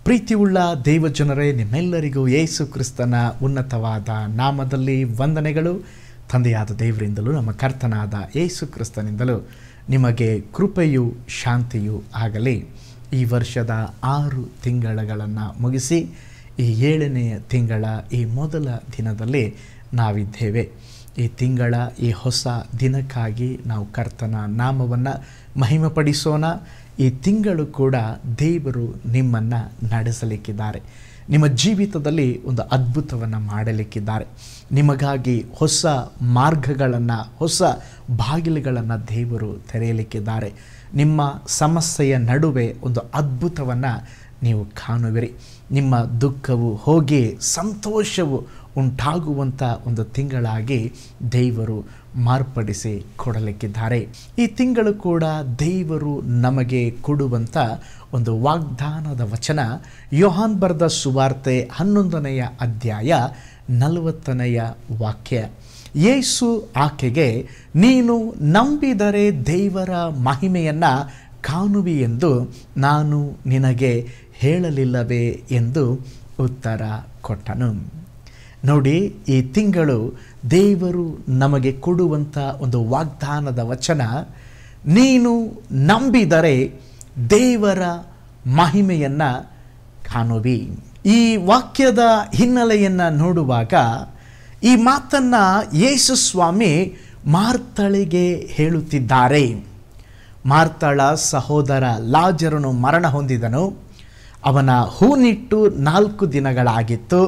ಪ್ರೀತಿಯುಳ್ಳ ದೇವಜನರೇ, ನಿಮ್ಮೆಲ್ಲರಿಗೂ ಯೇಸು ಕ್ರಿಸ್ತನ ಉನ್ನತವಾದ ನಾಮದಲ್ಲಿ ವಂದನೆಗಳು. ತಂದೆಯಾದ ದೇವರಿಂದಲೂ ನಮ್ಮ ಕರ್ತನಾದ ಯೇಸು ಕ್ರಿಸ್ತನಿಂದಲೂ ನಿಮಗೆ ಕೃಪೆಯು ಶಾಂತಿಯೂ ಆಗಲಿ. ಈ ವರ್ಷದ 6 ತಿಂಗಳುಗಳನ್ನು ಮುಗಿಸಿ ಈ 7ನೆಯ ತಿಂಗಳ ಈ ಮೊದಲ ದಿನದಲ್ಲಿ ನಾವಿದ್ದೇವೆ. ಈ ತಿಂಗಳ ಈ ಹೊಸ ದಿನಕ್ಕಾಗಿ ನಾವು ಕರ್ತನ ನಾಮವನ್ನು ಮಹಿಮೆಪಡಿಸೋಣ. ಈ ತಿಂಗಳು ಕೂಡ ದೇವರು ನಿಮ್ಮನ್ನು ನಡೆಸಲಿಕ್ಕಿದ್ದಾರೆ. ನಿಮ್ಮ ಜೀವಿತದಲ್ಲಿ ಒಂದು ಅದ್ಭುತವನ್ನು ಮಾಡಲಿಕ್ಕಿದ್ದಾರೆ. ನಿಮಗಾಗಿ ಹೊಸ ಮಾರ್ಗಗಳನ್ನು, ಹೊಸ ಬಾಗಿಲುಗಳನ್ನು ದೇವರು ತೆರೆಯಲಿಕ್ಕಿದ್ದಾರೆ. ನಿಮ್ಮ ಸಮಸ್ಯೆಯ ನಡುವೆ ಒಂದು ಅದ್ಭುತವನ್ನು ನೀವು ಕಾಣುವಿರಿ. ನಿಮ್ಮ ದುಃಖವು ಹೋಗಿ ಸಂತೋಷವು ಉಂಟಾಗುವಂಥ ಒಂದು ತಿಂಗಳಾಗಿ ದೇವರು ಮಾರ್ಪಡಿಸಿ ಕೊಡಲಿಕ್ಕಿದ್ದಾರೆ. ಈ ತಿಂಗಳು ಕೂಡ ದೇವರು ನಮಗೆ ಕೊಡುವಂಥ ಒಂದು ವಾಗ್ದಾನದ ವಚನ ಯೋಹಾನ್ ಬರೆದ ಸುವಾರ್ತೆ 11ನೆಯ ಅಧ್ಯಾಯ 40ನೆಯ ವಾಕ್ಯ. ಯೇಸು ಆಕೆಗೆ, ನೀನು ನಂಬಿದರೆ ದೇವರ ಮಹಿಮೆಯನ್ನು ಕಾಣುವಿ ಎಂದು ನಾನು ನಿನಗೆ ಹೇಳಲಿಲ್ಲವೇ ಎಂದು ಉತ್ತರ ಕೊಟ್ಟನು. ನೋಡಿ, ಈ ತಿಂಗಳು ದೇವರು ನಮಗೆ ಕೊಡುವಂಥ ಒಂದು ವಾಗ್ದಾನದ ವಚನ, ನೀನು ನಂಬಿದರೆ ದೇವರ ಮಹಿಮೆಯನ್ನು ಕಾಣುವಿ. ಈ ವಾಕ್ಯದ ಹಿನ್ನೆಲೆಯನ್ನು ನೋಡುವಾಗ ಈ ಮಾತನ್ನು ಯೇಸು ಸ್ವಾಮಿ ಮಾರ್ತಳಿಗೆ ಹೇಳುತ್ತಿದ್ದಾರೆ. ಮಾರ್ತಳ ಸಹೋದರ ಲಾಜರನು ಮರಣ ಹೊಂದಿದನು. ಅವನ ಹೂನಿಟ್ಟು 4 ದಿನಗಳಾಗಿತ್ತು.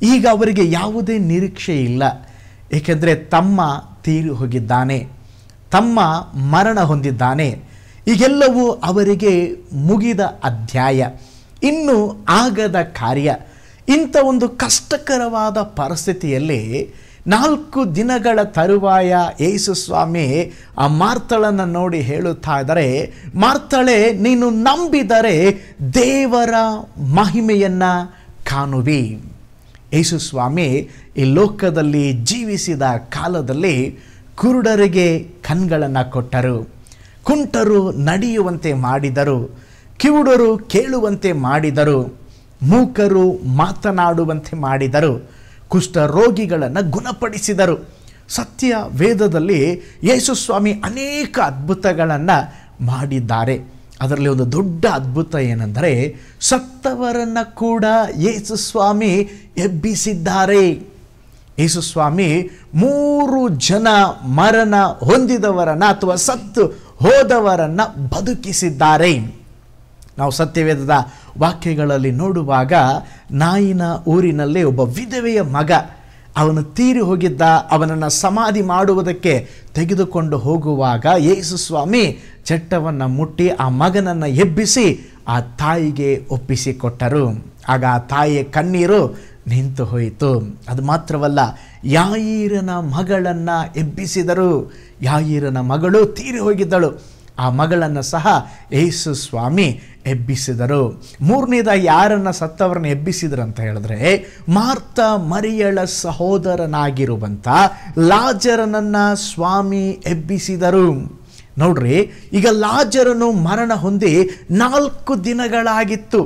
ಈಗ ಅವರಿಗೆ ಯಾವುದೇ ನಿರೀಕ್ಷೆ ಇಲ್ಲ. ಏಕೆಂದರೆ ತಮ್ಮ ತೀರಿ ಹೋಗಿದ್ದಾನೆ, ತಮ್ಮ ಮರಣ ಹೊಂದಿದ್ದಾನೆ. ಈಗೆಲ್ಲವೂ ಅವರಿಗೆ ಮುಗಿದ ಅಧ್ಯಾಯ, ಇನ್ನೂ ಆಗದ ಕಾರ್ಯ. ಇಂಥ ಒಂದು ಕಷ್ಟಕರವಾದ ಪರಿಸ್ಥಿತಿಯಲ್ಲಿ 4 ದಿನಗಳ ತರುವಾಯ ಯೇಸು ಸ್ವಾಮಿ ಆ ಮಾರ್ತಳನ್ನು ನೋಡಿ ಹೇಳುತ್ತಾ ಇದ್ದಾರೆ, ಮಾರ್ತಳೆ, ನೀನು ನಂಬಿದರೆ ದೇವರ ಮಹಿಮೆಯನ್ನು ಕಾಣುವಿ. ಯೇಸು ಸ್ವಾಮಿ ಈ ಲೋಕದಲ್ಲಿ ಜೀವಿಸಿದ ಕಾಲದಲ್ಲಿ ಕುರುಡರಿಗೆ ಕಣ್ಗಳನ್ನು ಕೊಟ್ಟರು, ಕುಂಟರು ನಡೆಯುವಂತೆ ಮಾಡಿದರು, ಕಿವುಡರು ಕೇಳುವಂತೆ ಮಾಡಿದರು, ಮೂಕರು ಮಾತನಾಡುವಂತೆ ಮಾಡಿದರು, ಕುಷ್ಠರೋಗಿಗಳನ್ನು ಗುಣಪಡಿಸಿದರು. ಸತ್ಯ ವೇದದಲ್ಲಿ ಯೇಸು ಸ್ವಾಮಿ ಅನೇಕ ಅದ್ಭುತಗಳನ್ನು ಮಾಡಿದ್ದಾರೆ. ಅದರಲ್ಲಿ ಒಂದು ದೊಡ್ಡ ಅದ್ಭುತ ಏನೆಂದರೆ, ಸತ್ತವರನ್ನು ಕೂಡ ಯೇಸು ಸ್ವಾಮಿ ಎಬ್ಬಿಸಿದ್ದಾರೆ. ಯೇಸು ಸ್ವಾಮಿ 3 ಜನ ಮರಣ ಹೊಂದಿದವರನ್ನು ಅಥವಾ ಸತ್ತು ಹೋದವರನ್ನು ಬದುಕಿಸಿದ್ದಾರೆ. ನಾವು ಸತ್ಯವೇದದ ವಾಕ್ಯಗಳಲ್ಲಿ ನೋಡುವಾಗ, ನಾಯಿನ ಊರಿನಲ್ಲಿ ಒಬ್ಬ ವಿಧವೆಯ ಮಗ, ಅವನು ತೀರಿ ಹೋಗಿದ್ದ. ಅವನನ್ನು ಸಮಾಧಿ ಮಾಡುವುದಕ್ಕೆ ತೆಗೆದುಕೊಂಡು ಹೋಗುವಾಗ ಯೇಸು ಸ್ವಾಮಿ ಚಟ್ಟವನ್ನು ಮುಟ್ಟಿ ಆ ಮಗನನ್ನು ಎಬ್ಬಿಸಿ ಆ ತಾಯಿಗೆ ಒಪ್ಪಿಸಿಕೊಟ್ಟರು. ಆಗ ಆ ತಾಯಿಯ ಕಣ್ಣೀರು ನಿಂತು ಹೋಯಿತು. ಅದು ಮಾತ್ರವಲ್ಲ, ಯಾಯೀರನ ಮಗಳನ್ನು ಎಬ್ಬಿಸಿದರು. ಯಾಯೀರನ ಮಗಳು ತೀರಿ ಹೋಗಿದ್ದಳು. ಆ ಮಗಳನ್ನು ಸಹ ಯೇಸು ಸ್ವಾಮಿ ಎಬ್ಬಿಸಿದರು. 3ನೇದ ಯಾರನ್ನು ಸತ್ತವರನ್ನು ಎಬ್ಬಿಸಿದರು ಅಂತ ಹೇಳಿದ್ರೆ, ಮಾರ್ತ ಮರಿಯಳ ಸಹೋದರನಾಗಿರುವಂಥ ಲಾಜರನನ್ನು ಸ್ವಾಮಿ ಎಬ್ಬಿಸಿದರು. ನೋಡ್ರಿ, ಈಗ ಲಾಜರನು ಮರಣ ಹೊಂದಿ 4 ದಿನಗಳಾಗಿತ್ತು.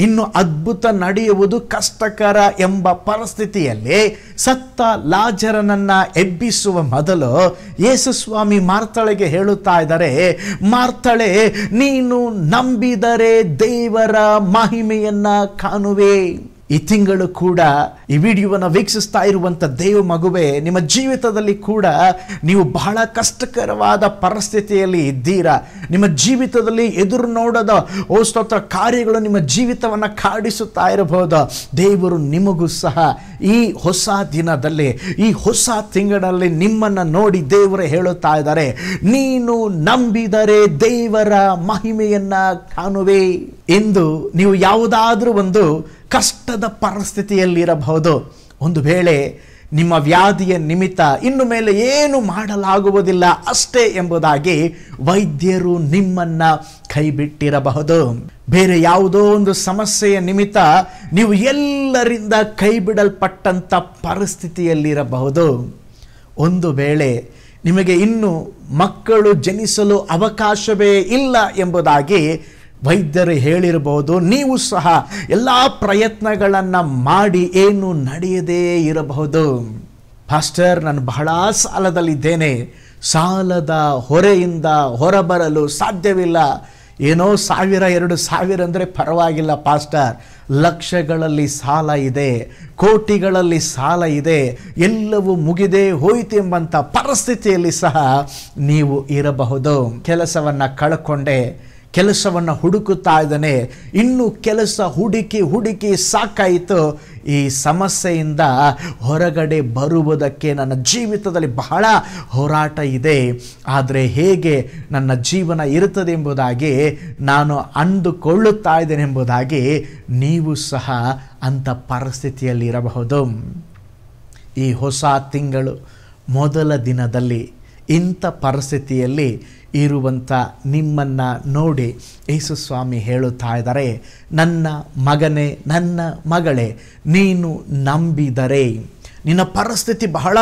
ಇನ್ನು ಅದ್ಭುತ ನಡೆಯುವುದು ಕಷ್ಟಕರ ಎಂಬ ಪರಿಸ್ಥಿತಿಯಲ್ಲಿ ಸತ್ತ ಲಾಜರನನ್ನು ಎಬ್ಬಿಸುವ ಮೊದಲು ಯೇಸು ಸ್ವಾಮಿ ಮಾರ್ತಳೆಗೆ ಹೇಳುತ್ತಾ ಇದ್ದಾರೆ, ಮಾರ್ತಳೆ, ನೀನು ನಂಬಿದರೆ ದೇವರ ಮಹಿಮೆಯನ್ನು ಕಾಣುವೆ. ಈ ತಿಂಗಳು ಕೂಡ ಈ ವಿಡಿಯೋವನ್ನು ವೀಕ್ಷಿಸ್ತಾ ಇರುವಂಥ ದೇವ ಮಗುವೆ, ನಿಮ್ಮ ಜೀವಿತದಲ್ಲಿ ಕೂಡ ನೀವು ಬಹಳ ಕಷ್ಟಕರವಾದ ಪರಿಸ್ಥಿತಿಯಲ್ಲಿ ಇದ್ದೀರಾ. ನಿಮ್ಮ ಜೀವಿತದಲ್ಲಿ ಎದುರು ನೋಡದ ಸ್ತೋತ್ರ ಕಾರ್ಯಗಳು ನಿಮ್ಮ ಜೀವಿತವನ್ನು ಕಾಡಿಸುತ್ತಾ ಇರಬಹುದು. ದೇವರು ನಿಮಗೂ ಸಹ ಈ ಹೊಸ ದಿನದಲ್ಲಿ, ಈ ಹೊಸ ತಿಂಗಳಲ್ಲಿ ನಿಮ್ಮನ್ನು ನೋಡಿ ದೇವರು ಹೇಳುತ್ತಾ ಇದ್ದಾರೆ, ನೀನು ನಂಬಿದರೆ ದೇವರ ಮಹಿಮೆಯನ್ನು ಕಾಣುವೆ ಎಂದು. ನೀವು ಯಾವುದಾದ್ರೂ ಒಂದು ಕಷ್ಟದ ಪರಿಸ್ಥಿತಿಯಲ್ಲಿರಬಹುದು. ಒಂದು ವೇಳೆ ನಿಮ್ಮ ವ್ಯಾಧಿಯ ನಿಮಿತ್ತ ಇನ್ನು ಮೇಲೆ ಏನು ಮಾಡಲಾಗುವುದಿಲ್ಲ ಅಷ್ಟೇ ಎಂಬುದಾಗಿ ವೈದ್ಯರು ನಿಮ್ಮನ್ನು ಕೈಬಿಟ್ಟಿರಬಹುದು. ಬೇರೆ ಯಾವುದೋ ಒಂದು ಸಮಸ್ಯೆಯ ನಿಮಿತ್ತ ನೀವು ಎಲ್ಲರಿಂದ ಕೈಬಿಡಲ್ಪಟ್ಟಂಥ ಪರಿಸ್ಥಿತಿಯಲ್ಲಿರಬಹುದು. ಒಂದು ವೇಳೆ ನಿಮಗೆ ಇನ್ನು ಮಕ್ಕಳು ಜನಿಸಲು ಅವಕಾಶವೇ ಇಲ್ಲ ಎಂಬುದಾಗಿ ವೈದ್ಯರು ಹೇಳಿರಬಹುದು, ನೀವು ಸಹ ಎಲ್ಲ ಪ್ರಯತ್ನಗಳನ್ನು ಮಾಡಿ ಏನು ನಡೆಯದೇ ಇರಬಹುದು. ಪಾಸ್ಟರ್, ನಾನು ಬಹಳ ಸಾಲದಲ್ಲಿದ್ದೇನೆ, ಸಾಲದ ಹೊರೆಯಿಂದ ಹೊರಬರಲು ಸಾಧ್ಯವಿಲ್ಲ. ಏನೋ 1000-2000 ಅಂದರೆ ಪರವಾಗಿಲ್ಲ ಪಾಸ್ಟರ್, ಲಕ್ಷಗಳಲ್ಲಿ ಸಾಲ ಇದೆ, ಕೋಟಿಗಳಲ್ಲಿ ಸಾಲ ಇದೆ, ಎಲ್ಲವೂ ಮುಗಿದೇ ಹೋಯಿತು ಎಂಬಂಥ ಪರಿಸ್ಥಿತಿಯಲ್ಲಿ ಸಹ ನೀವು ಇರಬಹುದು. ಕೆಲಸವನ್ನು ಕಳ್ಕೊಂಡೆ, ಕೆಲಸವನ್ನು ಹುಡುಕುತ್ತಾ ಇದ್ದಾನೆ, ಇನ್ನೂ ಕೆಲಸ ಹುಡುಕಿ ಸಾಕಾಯಿತು, ಈ ಸಮಸ್ಯೆಯಿಂದ ಹೊರಗಡೆ ಬರುವುದಕ್ಕೆ ನನ್ನ ಜೀವಿತದಲ್ಲಿ ಬಹಳ ಹೋರಾಟ ಇದೆ, ಆದರೆ ಹೇಗೆ ನನ್ನ ಜೀವನ ಇರುತ್ತದೆ ಎಂಬುದಾಗಿ ನಾನು ಅಂದುಕೊಳ್ಳುತ್ತಾ ಇದ್ದೇನೆ ಎಂಬುದಾಗಿ ನೀವು ಸಹ ಅಂಥ ಪರಿಸ್ಥಿತಿಯಲ್ಲಿ ಇರಬಹುದು. ಈ ಹೊಸ ತಿಂಗಳು ಮೊದಲ ದಿನದಲ್ಲಿ ಇಂಥ ಪರಿಸ್ಥಿತಿಯಲ್ಲಿ ಇರುವಂಥ ನಿಮ್ಮನ್ನು ನೋಡಿ ಯೇಸು ಸ್ವಾಮಿ ಹೇಳುತ್ತಾ ಇದ್ದಾರೆ, ನನ್ನ ಮಗನೇ, ನನ್ನ ಮಗಳೇ, ನೀನು ನಂಬಿದರೆ. ನಿನ್ನ ಪರಿಸ್ಥಿತಿ ಬಹಳ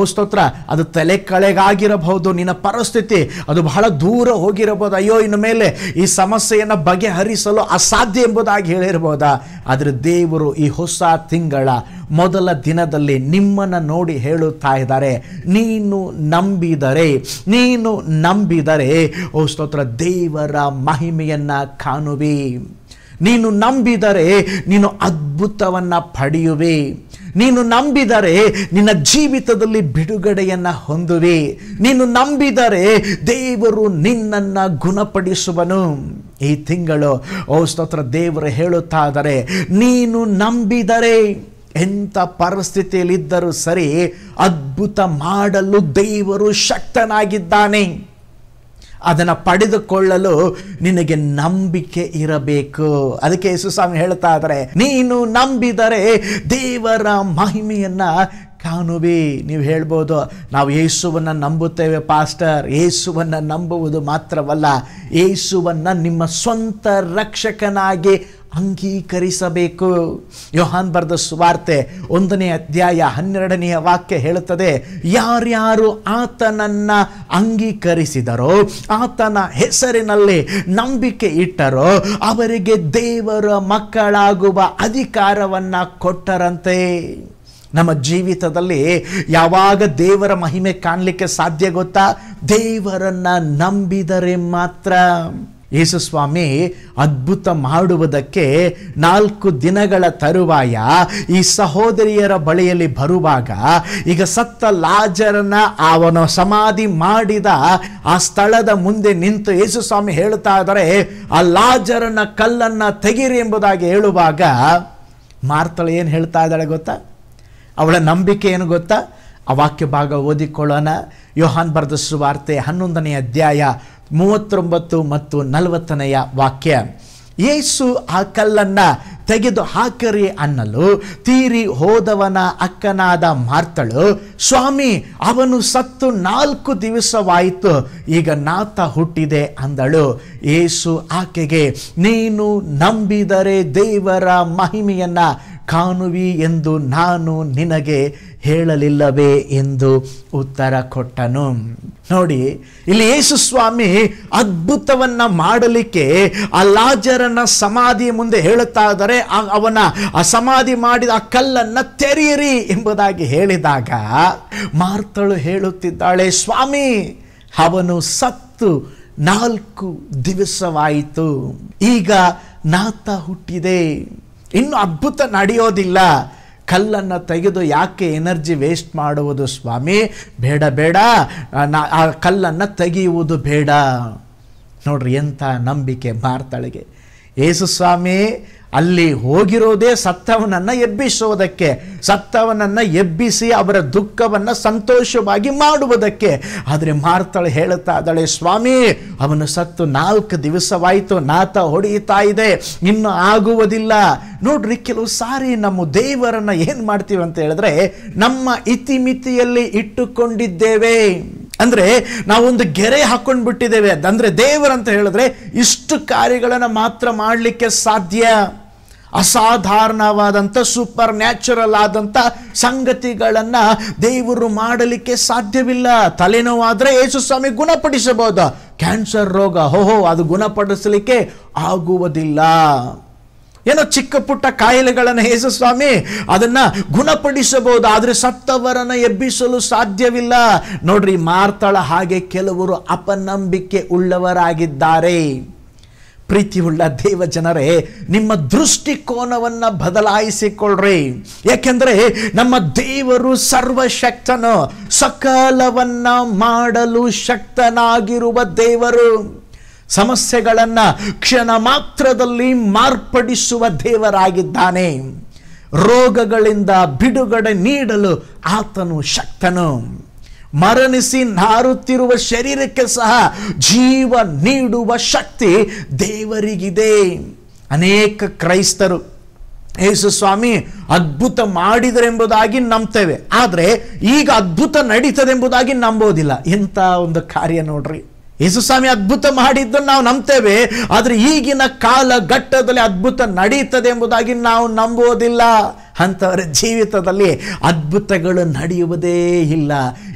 ಸ್ತೋತ್ರ ಅದು ತಲೆ ಕೆಳಗಾಗಿರಬಹುದು, ನಿನ್ನ ಪರಿಸ್ಥಿತಿ ಅದು ಬಹಳ ದೂರ ಹೋಗಿರಬಹುದು, ಅಯ್ಯೋ ಇನ್ನು ಮೇಲೆ ಈ ಸಮಸ್ಯೆಯನ್ನು ಬಗೆಹರಿಸಲು ಅಸಾಧ್ಯ ಎಂಬುದಾಗಿ ಹೇಳಿರ್ಬೋದಾ. ಆದರೆ ದೇವರು ಈ ಹೊಸ ತಿಂಗಳ ಮೊದಲ ದಿನದಲ್ಲಿ ನಿಮ್ಮನ್ನು ನೋಡಿ ಹೇಳುತ್ತಾ ಇದ್ದಾರೆ, ನೀನು ನಂಬಿದರೆ ಸ್ತೋತ್ರ ದೇವರ ಮಹಿಮೆಯನ್ನು ಕಾಣುವಿ. ನೀನು ನಂಬಿದರೆ ನೀನು ಅದ್ಭುತವನ್ನು ಪಡೆಯುವೆ. ನೀನು ನಂಬಿದರೆ ನಿನ್ನ ಜೀವಿತದಲ್ಲಿ ಬಿಡುಗಡೆಯನ್ನು ಹೊಂದುವೆ. ನೀನು ನಂಬಿದರೆ ದೇವರು ನಿನ್ನನ್ನು ಗುಣಪಡಿಸುವನು. ಈ ತಿಂಗಳು ಸ್ತೋತ್ರ ದೇವರು ಹೇಳುತ್ತಾ ಇದ್ದಾರೆ, ನೀನು ನಂಬಿದರೆ ಎಂಥ ಪರಿಸ್ಥಿತಿಯಲ್ಲಿದ್ದರೂ ಸರಿ ಅದ್ಭುತ ಮಾಡಲು ದೇವರು ಶಕ್ತನಾಗಿದ್ದಾನೆ. ಅದನ್ನು ಪಡೆದುಕೊಳ್ಳಲು ನಿನಗೆ ನಂಬಿಕೆ ಇರಬೇಕು. ಅದಕ್ಕೆ ಯೇಸು ಸ್ವಾಮಿ ಹೇಳ್ತಾ ಇದ್ದಾರೆ, ನೀನು ನಂಬಿದರೆ ದೇವರ ಮಹಿಮೆಯನ್ನು ಕಾಣುವಿ. ನೀವು ಹೇಳ್ಬೋದು, ನಾವು ಯೇಸುವನ್ನು ನಂಬುತ್ತೇವೆ ಪಾಸ್ಟರ್. ಯೇಸುವನ್ನು ನಂಬುವುದು ಮಾತ್ರವಲ್ಲ, ಯೇಸುವನ್ನು ನಿಮ್ಮ ಸ್ವಂತ ರಕ್ಷಕನಾಗಿ ಅಂಗೀಕರಿಸಬೇಕು. ಯೋಹಾನ್ ಬರೆದ ಸುವಾರ್ತೆ 1ನೇ ಅಧ್ಯಾಯ 12ನೇ ವಾಕ್ಯ ಹೇಳುತ್ತದೆ, ಯಾರ್ಯಾರು ಆತನನ್ನು ಅಂಗೀಕರಿಸಿದರೋ, ಆತನ ಹೆಸರಿನಲ್ಲಿ ನಂಬಿಕೆ ಇಟ್ಟರೋ ಅವರಿಗೆ ದೇವರ ಮಕ್ಕಳಾಗುವ ಅಧಿಕಾರವನ್ನು ಕೊಟ್ಟರಂತೆ. ನಮ್ಮ ಜೀವಿತದಲ್ಲಿ ಯಾವಾಗ ದೇವರ ಮಹಿಮೆ ಕಾಣಲಿಕ್ಕೆ ಸಾಧ್ಯ ಗೊತ್ತಾ? ದೇವರನ್ನು ನಂಬಿದರೆ ಮಾತ್ರ. ಯೇಸು ಸ್ವಾಮಿ ಅದ್ಭುತ ಮಾಡುವುದಕ್ಕೆ 4 ದಿನಗಳ ತರುವಾಯ ಈ ಸಹೋದರಿಯರ ಬಳಿಯಲ್ಲಿ ಬರುವಾಗ, ಈಗ ಸತ್ತ ಲಾಜರನ ಅವನ ಸಮಾಧಿ ಮಾಡಿದ ಆ ಸ್ಥಳದ ಮುಂದೆ ನಿಂತು ಯೇಸು ಸ್ವಾಮಿ ಹೇಳ್ತಾ ಇದ್ದಾರೆ, ಆ ಲಾಜರನ ಕಲ್ಲನ್ನು ತೆಗಿರಿ ಎಂಬುದಾಗಿ ಹೇಳುವಾಗ ಮಾರ್ತಳು ಏನು ಹೇಳ್ತಾ ಇದ್ದಾಳೆ ಗೊತ್ತಾ? ಅವಳ ನಂಬಿಕೆ ಏನು ಗೊತ್ತಾ? ಆ ವಾಕ್ಯ ಭಾಗ ಓದಿಕೊಳ್ಳೋಣ. ಯೋಹಾನ್ ಬರೆದ ಸುವಾರ್ತೆ 11ನೇ ಅಧ್ಯಾಯ 39 ಮತ್ತು 40ನೇ ವಾಕ್ಯ. ಯೇಸು ಆ ಕಲ್ಲನ್ನು ತೆಗೆದು ಹಾಕರಿ ಅನ್ನಲು ತೀರಿ ಹೋದವನ ಅಕ್ಕನಾದ ಮಾರ್ತಳು, ಸ್ವಾಮಿ, ಅವನು ಸತ್ತು 4 ದಿವಸವಾಯಿತು, ಈಗ ನಾತ ಹುಟ್ಟಿದೆ ಅಂದಳು. ಯೇಸು ಆಕೆಗೆ, ನೀನು ನಂಬಿದರೆ ದೇವರ ಮಹಿಮೆಯನ್ನು ಕಾಣುವಿ ಎಂದು ನಾನು ನಿನಗೆ ಹೇಳಲಿಲ್ಲವೇ ಎಂದು ಉತ್ತರ ಕೊಟ್ಟನು. ನೋಡಿ, ಇಲ್ಲಿ ಯೇಸು ಸ್ವಾಮಿ ಅದ್ಭುತವನ್ನ ಮಾಡಲಿಕ್ಕೆ ಆ ಲಾಜರನ ಸಮಾಧಿ ಮುಂದೆ ಹೇಳುತ್ತಾ ಇದ್ದಾರೆ, ಅವನ ಆ ಸಮಾಧಿ ಮಾಡಿದ ಆ ಕಲ್ಲನ್ನು ತೆರೆಯಿರಿ ಎಂಬುದಾಗಿ ಹೇಳಿದಾಗ ಮಾರ್ತಳು ಹೇಳುತ್ತಿದ್ದಾಳೆ, ಸ್ವಾಮಿ, ಅವನು ಸತ್ತು 4 ದಿವಸವಾಯಿತು, ಈಗ ನಾತ ಹುಟ್ಟಿದೆ, ಇನ್ನು ಅದ್ಭುತ ನಡೆಯೋದಿಲ್ಲ. ಕಲ್ಲನ್ನು ತೆಗೆದು ಯಾಕೆ ಎನರ್ಜಿ ವೇಸ್ಟ್ ಮಾಡುವುದು ಸ್ವಾಮಿ? ಬೇಡ, ಆ ಕಲ್ಲನ್ನು ತೆಗೆಯುವುದು ಬೇಡ. ನೋಡ್ರಿ ಎಂಥ ನಂಬಿಕೆ ಮಾರ್ತಳಿಗೆ. ಯೇಸು ಸ್ವಾಮಿ ಅಲ್ಲಿ ಹೋಗಿರೋದೇ ಸತ್ತವನನ್ನು ಎಬ್ಬಿಸೋದಕ್ಕೆ, ಸತ್ತವನನ್ನು ಎಬ್ಬಿಸಿ ಅವರ ದುಃಖವನ್ನು ಸಂತೋಷವಾಗಿ ಮಾಡುವುದಕ್ಕೆ. ಆದರೆ ಮಾರ್ತಳು ಹೇಳುತ್ತಾ ಇದ್ದಾಳೆ, ಸ್ವಾಮಿ, ಅವನು ಸತ್ತು 4 ದಿವಸವಾಯಿತು, ನಾತ ಹೊಡೆಯುತ್ತಾ ಇದೆ, ಇನ್ನು ಆಗುವುದಿಲ್ಲ. ನೋಡ್ರಿ, ಕೆಲವು ಸಾರಿ ನಮ್ಮ ದೇವರನ್ನು ಏನು ಮಾಡ್ತೀವಿ ಅಂತ ಹೇಳಿದ್ರೆ, ನಮ್ಮ ಇತಿಮಿತಿಯಲ್ಲಿ ಇಟ್ಟುಕೊಂಡಿದ್ದೇವೆ. ಅಂದರೆ ನಾವೊಂದು ಗೆರೆ ಹಾಕೊಂಡು ಬಿಟ್ಟಿದ್ದೇವೆ. ಅಂದರೆ ದೇವರಂತ ಹೇಳಿದ್ರೆ ಇಷ್ಟು ಕಾರ್ಯಗಳನ್ನು ಮಾತ್ರ ಮಾಡಲಿಕ್ಕೆ ಸಾಧ್ಯ. ಅಸಾಧಾರಣವಾದಂಥ ಸೂಪರ್ ನ್ಯಾಚುರಲ್ ಆದಂಥ ಸಂಗತಿಗಳನ್ನು ದೇವರು ಮಾಡಲಿಕ್ಕೆ ಸಾಧ್ಯವಿಲ್ಲ. ತಲೆನೋವಾದರೆ ಯೇಸು ಸ್ವಾಮಿ ಗುಣಪಡಿಸಬಹುದು, ಕ್ಯಾನ್ಸರ್ ರೋಗ ಅದು ಗುಣಪಡಿಸಲಿಕ್ಕೆ ಆಗುವುದಿಲ್ಲ. ಏನೋ ಚಿಕ್ಕ ಪುಟ್ಟ ಕಾಯಿಲೆಗಳನ್ನು ಯೇಸು ಸ್ವಾಮಿ ಅದನ್ನ ಗುಣಪಡಿಸಬಹುದು, ಆದರೆ ಸತ್ತವರನ್ನು ಎಬ್ಬಿಸಲು ಸಾಧ್ಯವಿಲ್ಲ. ನೋಡ್ರಿ, ಮಾರ್ತಳ ಹಾಗೆ ಕೆಲವರು ಅಪನಂಬಿಕೆ ಉಳ್ಳವರಾಗಿದ್ದಾರೆ. ಪ್ರೀತಿಯುಳ್ಳ ದೇವ ಜನರೇ, ನಿಮ್ಮ ದೃಷ್ಟಿಕೋನವನ್ನು ಬದಲಾಯಿಸಿಕೊಳ್ಳ್ರಿ. ಯಾಕೆಂದ್ರೆ ನಮ್ಮ ದೇವರು ಸರ್ವಶಕ್ತನು, ಸಕಲವನ್ನ ಮಾಡಲು ಶಕ್ತನಾಗಿರುವ ದೇವರು. ಸಮಸ್ಯೆಗಳನ್ನು ಕ್ಷಣ ಮಾತ್ರದಲ್ಲಿ ಮಾರ್ಪಡಿಸುವ ದೇವರಾಗಿದ್ದಾನೆ. ರೋಗಗಳಿಂದ ಬಿಡುಗಡೆ ನೀಡಲು ಆತನು ಶಕ್ತನು. ಮರಣಿಸಿ ನಾರುತ್ತಿರುವ ಶರೀರಕ್ಕೆ ಸಹ ಜೀವ ನೀಡುವ ಶಕ್ತಿ ದೇವರಿಗಿದೆ. ಅನೇಕ ಕ್ರೈಸ್ತರು ಯೇಸು ಸ್ವಾಮಿ ಅದ್ಭುತ ಮಾಡಿದರೆಂಬುದಾಗಿ ನಂಬ್ತೇವೆ, ಆದರೆ ಈಗ ಅದ್ಭುತ ನಡೀತದೆ ಎಂಬುದಾಗಿ ನಂಬೋದಿಲ್ಲ. ಎಂಥ ಒಂದು ಕಾರ್ಯ ನೋಡ್ರಿ. ಯೇಸು ಸ್ವಾಮಿ ಅದ್ಭುತ ಮಾಡಿದ್ದನ್ನು ನಾವು ನಂಬ್ತೇವೆ, ಆದರೆ ಈಗಿನ ಕಾಲಘಟ್ಟದಲ್ಲಿ ಅದ್ಭುತ ನಡೀತದೆ ಎಂಬುದಾಗಿ ನಾವು ನಂಬೋದಿಲ್ಲ. ಅಂಥವರ ಜೀವಿತದಲ್ಲಿ ಅದ್ಭುತಗಳು ನಡೆಯುವುದೇ ಇಲ್ಲ.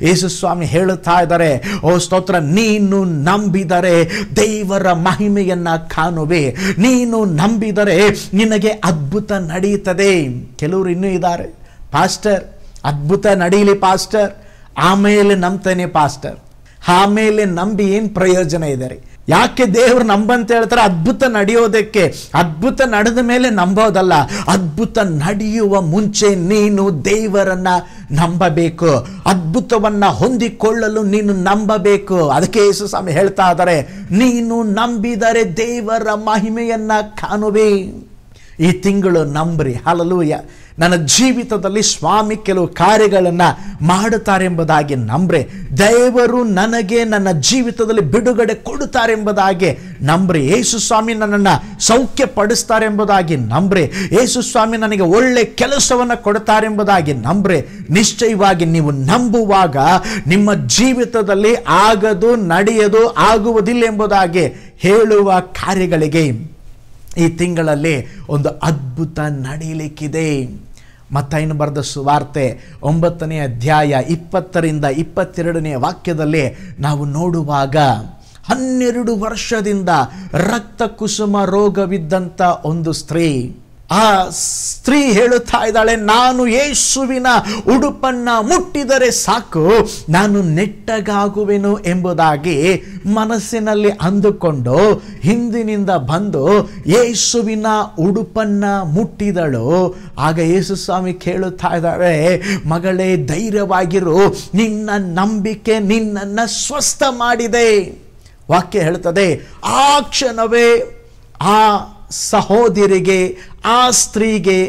ಯೇಸು ಸ್ವಾಮಿ ಹೇಳುತ್ತಾ ಇದ್ದಾರೆ, ಓ ಸ್ತೋತ್ರ, ನೀನು ನಂಬಿದರೆ ದೇವರ ಮಹಿಮೆಯನ್ನ ಕಾಣುವೆ, ನೀನು ನಂಬಿದರೆ ನಿನಗೆ ಅದ್ಭುತ ನಡೆಯುತ್ತದೆ. ಕೆಲವರು ಇನ್ನೂ ಇದ್ದಾರೆ, ಪಾಸ್ಟರ್ ಅದ್ಭುತ ನಡೀಲಿ ಪಾಸ್ಟರ್, ಆಮೇಲೆ ನಂಬ್ತೇನೆ ಪಾಸ್ಟರ್. ಆಮೇಲೆ ನಂಬಿ ಏನು ಪ್ರಯೋಜನ ಇದೆ ರೀ? ಯಾಕೆ ದೇವರು ನಂಬಂತ ಹೇಳ್ತಾರೆ? ಅದ್ಭುತ ನಡೆಯೋದಕ್ಕೆ. ಅದ್ಭುತ ನಡೆದ ಮೇಲೆ ನಂಬೋದಲ್ಲ, ಅದ್ಭುತ ನಡೆಯುವ ಮುಂಚೆ ನೀನು ದೇವರನ್ನ ನಂಬಬೇಕು. ಅದ್ಭುತವನ್ನ ಹೊಂದಿಕೊಳ್ಳಲು ನೀನು ನಂಬಬೇಕು. ಅದಕ್ಕೆ ಯೇಸು ಸ್ವಾಮಿ ಹೇಳ್ತಾ ಇದ್ದಾರೆ, ನೀನು ನಂಬಿದರೆ ದೇವರ ಮಹಿಮೆಯನ್ನ ಕಾಣುವೆ. ಈ ತಿಂಗಳು ನಂಬ್ರಿ. ಹಲ್ಲೆಲೂಯ. ನನ್ನ ಜೀವಿತದಲ್ಲಿ ಸ್ವಾಮಿ ಕೆಲವು ಕಾರ್ಯಗಳನ್ನು ಮಾಡುತ್ತಾರೆ ಎಂಬುದಾಗಿ ನಂಬ್ರೆ, ದೇವರು ನನಗೆ ನನ್ನ ಜೀವಿತದಲ್ಲಿ ಬಿಡುಗಡೆ ಕೊಡುತ್ತಾರೆ ಎಂಬುದಾಗಿ ನಂಬ್ರಿ. ಯೇಸು ಸ್ವಾಮಿ ನನ್ನನ್ನು ಸೌಖ್ಯ ಪಡಿಸ್ತಾರೆ ಎಂಬುದಾಗಿ ನಂಬ್ರೆ, ಯೇಸು ಸ್ವಾಮಿ ನನಗೆ ಒಳ್ಳೆ ಕೆಲಸವನ್ನು ಕೊಡುತ್ತಾರೆ ಎಂಬುದಾಗಿ ನಂಬ್ರೆ. ನಿಶ್ಚಯವಾಗಿ ನೀವು ನಂಬುವಾಗ ನಿಮ್ಮ ಜೀವಿತದಲ್ಲಿ ಆಗದು, ನಡೆಯದು, ಆಗುವುದಿಲ್ಲ ಎಂಬುದಾಗಿ ಹೇಳುವ ಕಾರ್ಯಗಳಿಗೆ ಈ ತಿಂಗಳಲ್ಲಿ ಒಂದು ಅದ್ಭುತ ನಡೆಯಲಿಕ್ಕಿದೆ. ಮತ್ತಾಯನು ಬರೆದ ಸುವಾರ್ತೆ 9ನೇ ಅಧ್ಯಾಯ 20ರಿಂದ 22ನೇ ವಾಕ್ಯದಲ್ಲಿ ನಾವು ನೋಡುವಾಗ, 12 ವರ್ಷದಿಂದ ರಕ್ತ ಕುಸುಮ ರೋಗವಿದ್ದಂಥ ಒಂದು ಸ್ತ್ರೀ, ಆ ಸ್ತ್ರೀ ಹೇಳುತ್ತಾ ಇದ್ದಾಳೆ, ನಾನು ಯೇಸುವಿನ ಉಡುಪನ್ನ ಮುಟ್ಟಿದರೆ ಸಾಕು, ನಾನು ನೆಟ್ಟಗಾಗುವೆನು ಎಂಬುದಾಗಿ ಮನಸ್ಸಿನಲ್ಲಿ ಅಂದುಕೊಂಡು ಹಿಂದಿನಿಂದ ಬಂದು ಯೇಸುವಿನ ಉಡುಪನ್ನ ಮುಟ್ಟಿದಳು. ಆಗ ಯೇಸು ಸ್ವಾಮಿ ಕೇಳುತ್ತಾ ಇದ್ದಾರೆ, ಮಗಳೇ ಧೈರ್ಯವಾಗಿರು, ನಿನ್ನ ನಂಬಿಕೆ ನಿನ್ನನ್ನು ಸ್ವಸ್ಥ ಮಾಡಿದೆ. ವಾಕ್ಯ ಹೇಳ್ತದೆ, ಆ ಕ್ಷಣವೇ ಆ ಸಹೋದರಿಗೆ, ಆ ಸ್ತ್ರೀಗೆ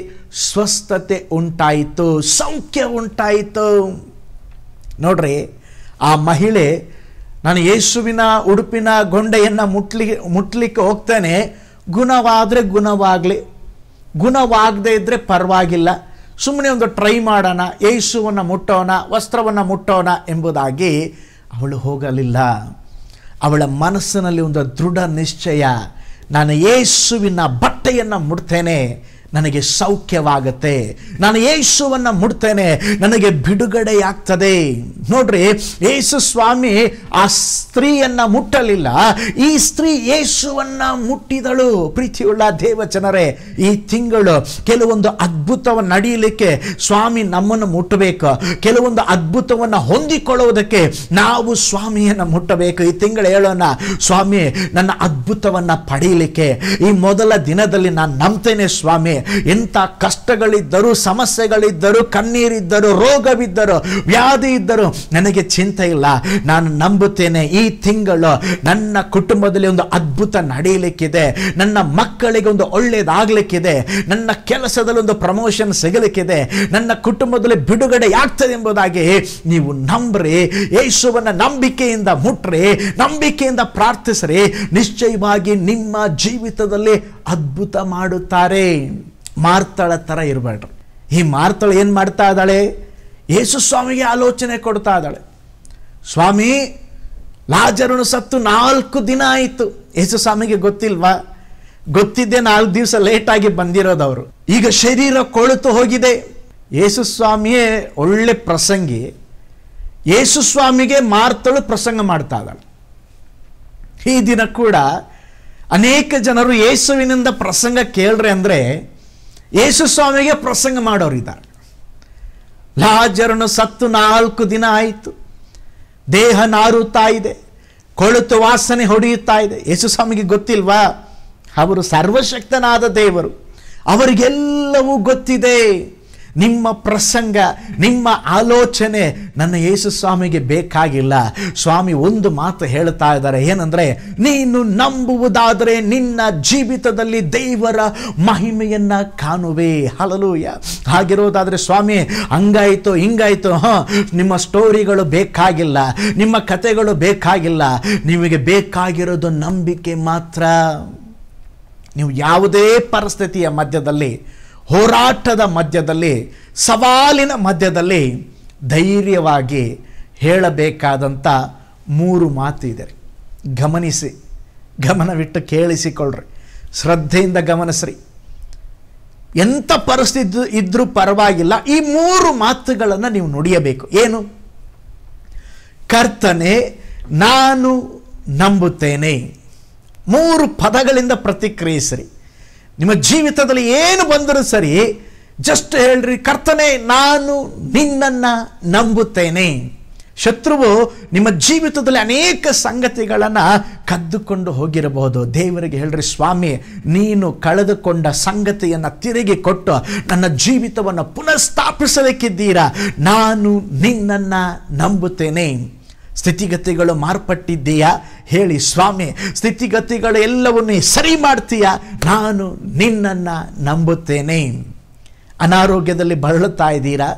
ಸ್ವಸ್ಥತೆ ಉಂಟಾಯಿತು, ಸೌಖ್ಯ ಉಂಟಾಯಿತು. ನೋಡ್ರಿ, ಆ ಮಹಿಳೆ, ನಾನು ಯೇಸುವಿನ ಉಡುಪಿನ ಗೊಂಡೆಯನ್ನು ಮುಟ್ಲಿಕ್ಕೆ ಹೋಗ್ತೇನೆ, ಗುಣವಾದರೆ ಗುಣವಾಗಲಿ, ಗುಣವಾಗದೇ ಇದ್ದರೆ ಪರವಾಗಿಲ್ಲ, ಸುಮ್ಮನೆ ಒಂದು ಟ್ರೈ ಮಾಡೋಣ, ಯೇಸುವನ್ನು ಮುಟ್ಟೋಣ, ವಸ್ತ್ರವನ್ನು ಮುಟ್ಟೋಣ ಎಂಬುದಾಗಿ ಅವಳು ಹೋಗಲಿಲ್ಲ. ಅವಳ ಮನಸ್ಸಿನಲ್ಲಿ ಒಂದು ದೃಢ ನಿಶ್ಚಯ, ನಾನು ಯೇಸುವಿನ ಬಟ್ಟೆಯನ್ನು ಮುಟ್ತೇನೆ, ನನಗೆ ಸೌಖ್ಯವಾಗುತ್ತೆ, ನಾನು ಯೇಸುವನ್ನು ಮುಟ್ತೇನೆ, ನನಗೆ ಬಿಡುಗಡೆಯಾಗ್ತದೆ. ನೋಡ್ರಿ, ಯೇಸು ಸ್ವಾಮಿ ಆ ಸ್ತ್ರೀಯನ್ನ ಮುಟ್ಟಲಿಲ್ಲ, ಈ ಸ್ತ್ರೀ ಯೇಸುವನ್ನ ಮುಟ್ಟಿದಳು. ಪ್ರೀತಿಯುಳ್ಳ ದೇವಜನರೇ, ಈ ತಿಂಗಳು ಕೆಲವೊಂದು ಅದ್ಭುತವನ್ನು ನಡೆಯಲಿಕ್ಕೆ ಸ್ವಾಮಿ ನಮ್ಮನ್ನು ಮುಟ್ಟಬೇಕು. ಕೆಲವೊಂದು ಅದ್ಭುತವನ್ನು ಹೊಂದಿಕೊಳ್ಳುವುದಕ್ಕೆ ನಾವು ಸ್ವಾಮಿಯನ್ನು ಮುಟ್ಟಬೇಕು. ಈ ತಿಂಗಳು ಹೇಳೋಣ, ಸ್ವಾಮಿ ನನ್ನ ಅದ್ಭುತವನ್ನು ಪಡೆಯಲಿಕ್ಕೆ ಈ ಮೊದಲ ದಿನದಲ್ಲಿ ನಾನು ನಂಬ್ತೇನೆ ಸ್ವಾಮಿ. ಎಂಥ ಕಷ್ಟಗಳಿದ್ದರು, ಸಮಸ್ಯೆಗಳಿದ್ದರು, ಕಣ್ಣೀರಿದ್ದರು, ರೋಗವಿದ್ದರು, ವ್ಯಾಧಿ ಇದ್ದರು, ನನಗೆ ಚಿಂತೆ ಇಲ್ಲ, ನಾನು ನಂಬುತ್ತೇನೆ. ಈ ತಿಂಗಳು ನನ್ನ ಕುಟುಂಬದಲ್ಲಿ ಒಂದು ಅದ್ಭುತ ನಡೆಯಲಿಕ್ಕಿದೆ, ನನ್ನ ಮಕ್ಕಳಿಗೆ ಒಂದು ಒಳ್ಳೆಯದಾಗಲಿಕ್ಕಿದೆ, ನನ್ನ ಕೆಲಸದಲ್ಲಿ ಒಂದು ಪ್ರಮೋಷನ್ ಸಿಗಲಿಕ್ಕಿದೆ, ನನ್ನ ಕುಟುಂಬದಲ್ಲಿ ಬಿಡುಗಡೆ ಆಗ್ತದೆ ಎಂಬುದಾಗಿ ನೀವು ನಂಬ್ರಿ. ಯೇಸುವನ್ನ ನಂಬಿಕೆಯಿಂದ ಮುಟ್ರಿ, ನಂಬಿಕೆಯಿಂದ ಪ್ರಾರ್ಥಿಸ್ರಿ, ನಿಶ್ಚಯವಾಗಿ ನಿಮ್ಮ ಜೀವಿತದಲ್ಲಿ ಅದ್ಭುತ ಮಾಡುತ್ತಾರೆ. ಮಾರ್ತಳ ಥರ ಇರಬೇಡ್ರಿ. ಈ ಮಾರ್ತಳ ಏನು ಮಾಡ್ತಾ ಇದ್ದಾಳೆ? ಯೇಸು ಸ್ವಾಮಿಗೆ ಆಲೋಚನೆ ಕೊಡ್ತಾ ಇದ್ದಾಳೆ. ಸ್ವಾಮಿ, ಲಾಜರನು ಸತ್ತು 4 ದಿನ ಆಯಿತು. ಯೇಸು ಸ್ವಾಮಿಗೆ ಗೊತ್ತಿಲ್ವಾ? ಗೊತ್ತಿದ್ದೆ 4 ದಿವಸ ಲೇಟಾಗಿ ಬಂದಿರೋದವರು. ಈಗ ಶರೀರ ಕೊಳೆತು ಹೋಗಿದೆ. ಯೇಸು ಸ್ವಾಮಿಯೇ ಒಳ್ಳೆ ಪ್ರಸಂಗಿ. ಯೇಸು ಸ್ವಾಮಿಗೆ ಮಾರ್ತಳು ಪ್ರಸಂಗ ಮಾಡ್ತಾ ಇದ್ದಾಳೆ. ಈ ದಿನ ಕೂಡ ಅನೇಕ ಜನರು ಯೇಸುವಿನಿಂದ ಪ್ರಸಂಗ ಕೇಳ್ರಿ ಅಂದರೆ ಯೇಸು ಸ್ವಾಮಿಗೆ ಪ್ರಸಂಗ ಮಾಡೋರಿದ್ದಾರೆ. ಲಾಜರನು ಸತ್ತು 4 ದಿನ ಆಯಿತು, ದೇಹ ನಾರುತ್ತಾ ಇದೆ, ಕೊಳುತು ವಾಸನೆ ಹೊಡೆಯುತ್ತಾ ಇದೆ. ಯೇಸು ಸ್ವಾಮಿಗೆ ಗೊತ್ತಿಲ್ವಾ? ಅವರು ಸರ್ವಶಕ್ತನಾದ ದೇವರು, ಅವರಿಗೆಲ್ಲವೂ ಗೊತ್ತಿದೆ. ನಿಮ್ಮ ಪ್ರಸಂಗ, ನಿಮ್ಮ ಆಲೋಚನೆ ನನ್ನ ಯೇಸು ಸ್ವಾಮಿಗೆ ಬೇಕಾಗಿಲ್ಲ. ಸ್ವಾಮಿ ಒಂದು ಮಾತು ಹೇಳ್ತಾ ಇದ್ದಾರೆ, ಏನಂದ್ರೆ ನೀನು ನಂಬುವುದಾದರೆ ನಿನ್ನ ಜೀವಿತದಲ್ಲಿ ದೇವರ ಮಹಿಮೆಯನ್ನ ಕಾಣುವೆ. ಹಲ್ಲೆಲೂಯಾ. ಹಾಗಿರೋದಾದ್ರೆ ಸ್ವಾಮಿ ಹಂಗಾಯ್ತು ಹಿಂಗಾಯ್ತು, ನಿಮ್ಮ ಸ್ಟೋರಿಗಳು ಬೇಕಾಗಿಲ್ಲ, ನಿಮ್ಮ ಕಥೆಗಳು ಬೇಕಾಗಿಲ್ಲ. ನಿಮಗೆ ಬೇಕಾಗಿರೋದು ನಂಬಿಕೆ ಮಾತ್ರ. ನೀವು ಯಾವುದೇ ಪರಿಸ್ಥಿತಿಯ ಮಧ್ಯದಲ್ಲಿ, ಹೋರಾಟದ ಮಧ್ಯದಲ್ಲಿ, ಸವಾಲಿನ ಮಧ್ಯದಲ್ಲಿ ಧೈರ್ಯವಾಗಿ ಹೇಳಬೇಕಾದಂಥ 3 ಮಾತು ಇದೆ. ಗಮನಿಸಿ, ಗಮನವಿಟ್ಟು ಕೇಳಿಸಿಕೊಳ್ಳ್ರಿ, ಶ್ರದ್ಧೆಯಿಂದ ಗಮನಿಸ್ರಿ. ಎಂಥ ಪರಿಸ್ಥಿತಿ ಇದ್ರೂ ಪರವಾಗಿಲ್ಲ, ಈ 3 ಮಾತುಗಳನ್ನು ನೀವು ನುಡಿಯಬೇಕು. ಏನು? ಕರ್ತನೇ ನಾನು ನಂಬುತ್ತೇನೆ. 3 ಪದಗಳಿಂದ ಪ್ರತಿಕ್ರಿಯಿಸ್ರಿ. ನಿಮ್ಮ ಜೀವಿತದಲ್ಲಿ ಏನು ಬಂದರೂ ಸರಿ, ಜಸ್ಟ್ ಹೇಳ್ರಿ, ಕರ್ತನೇ ನಾನು ನಿನ್ನನ್ನು ನಂಬುತ್ತೇನೆ. ಶತ್ರುವು ನಿಮ್ಮ ಜೀವಿತದಲ್ಲಿ ಅನೇಕ ಸಂಗತಿಗಳನ್ನು ಕದ್ದುಕೊಂಡು ಹೋಗಿರಬಹುದು. ದೇವರಿಗೆ ಹೇಳ್ರಿ, ಸ್ವಾಮಿ ನೀನು ಕಳೆದುಕೊಂಡ ಸಂಗತಿಯನ್ನು ತಿರುಗಿ ಕೊಟ್ಟು ನನ್ನ ಜೀವಿತವನ್ನು ಪುನಃಸ್ಥಾಪಿಸಲಿಕ್ಕಿದ್ದೀರಾ. ನಾನು ನಿನ್ನನ್ನು ನಂಬುತ್ತೇನೆ. ಸ್ಥಿತಿಗತಿಗಳು ಮಾರ್ಪಟ್ಟಿದ್ದೀಯಾ? ಹೇಳಿ, ಸ್ವಾಮಿ ಸ್ಥಿತಿಗತಿಗಳು ಎಲ್ಲವನ್ನೂ ಸರಿ ಮಾಡ್ತೀಯಾ? ನಾನು ನಿನ್ನನ್ನು ನಂಬುತ್ತೇನೆ. ಅನಾರೋಗ್ಯದಲ್ಲಿ ಬಳಲುತ್ತಾ ಇದ್ದೀರಾ?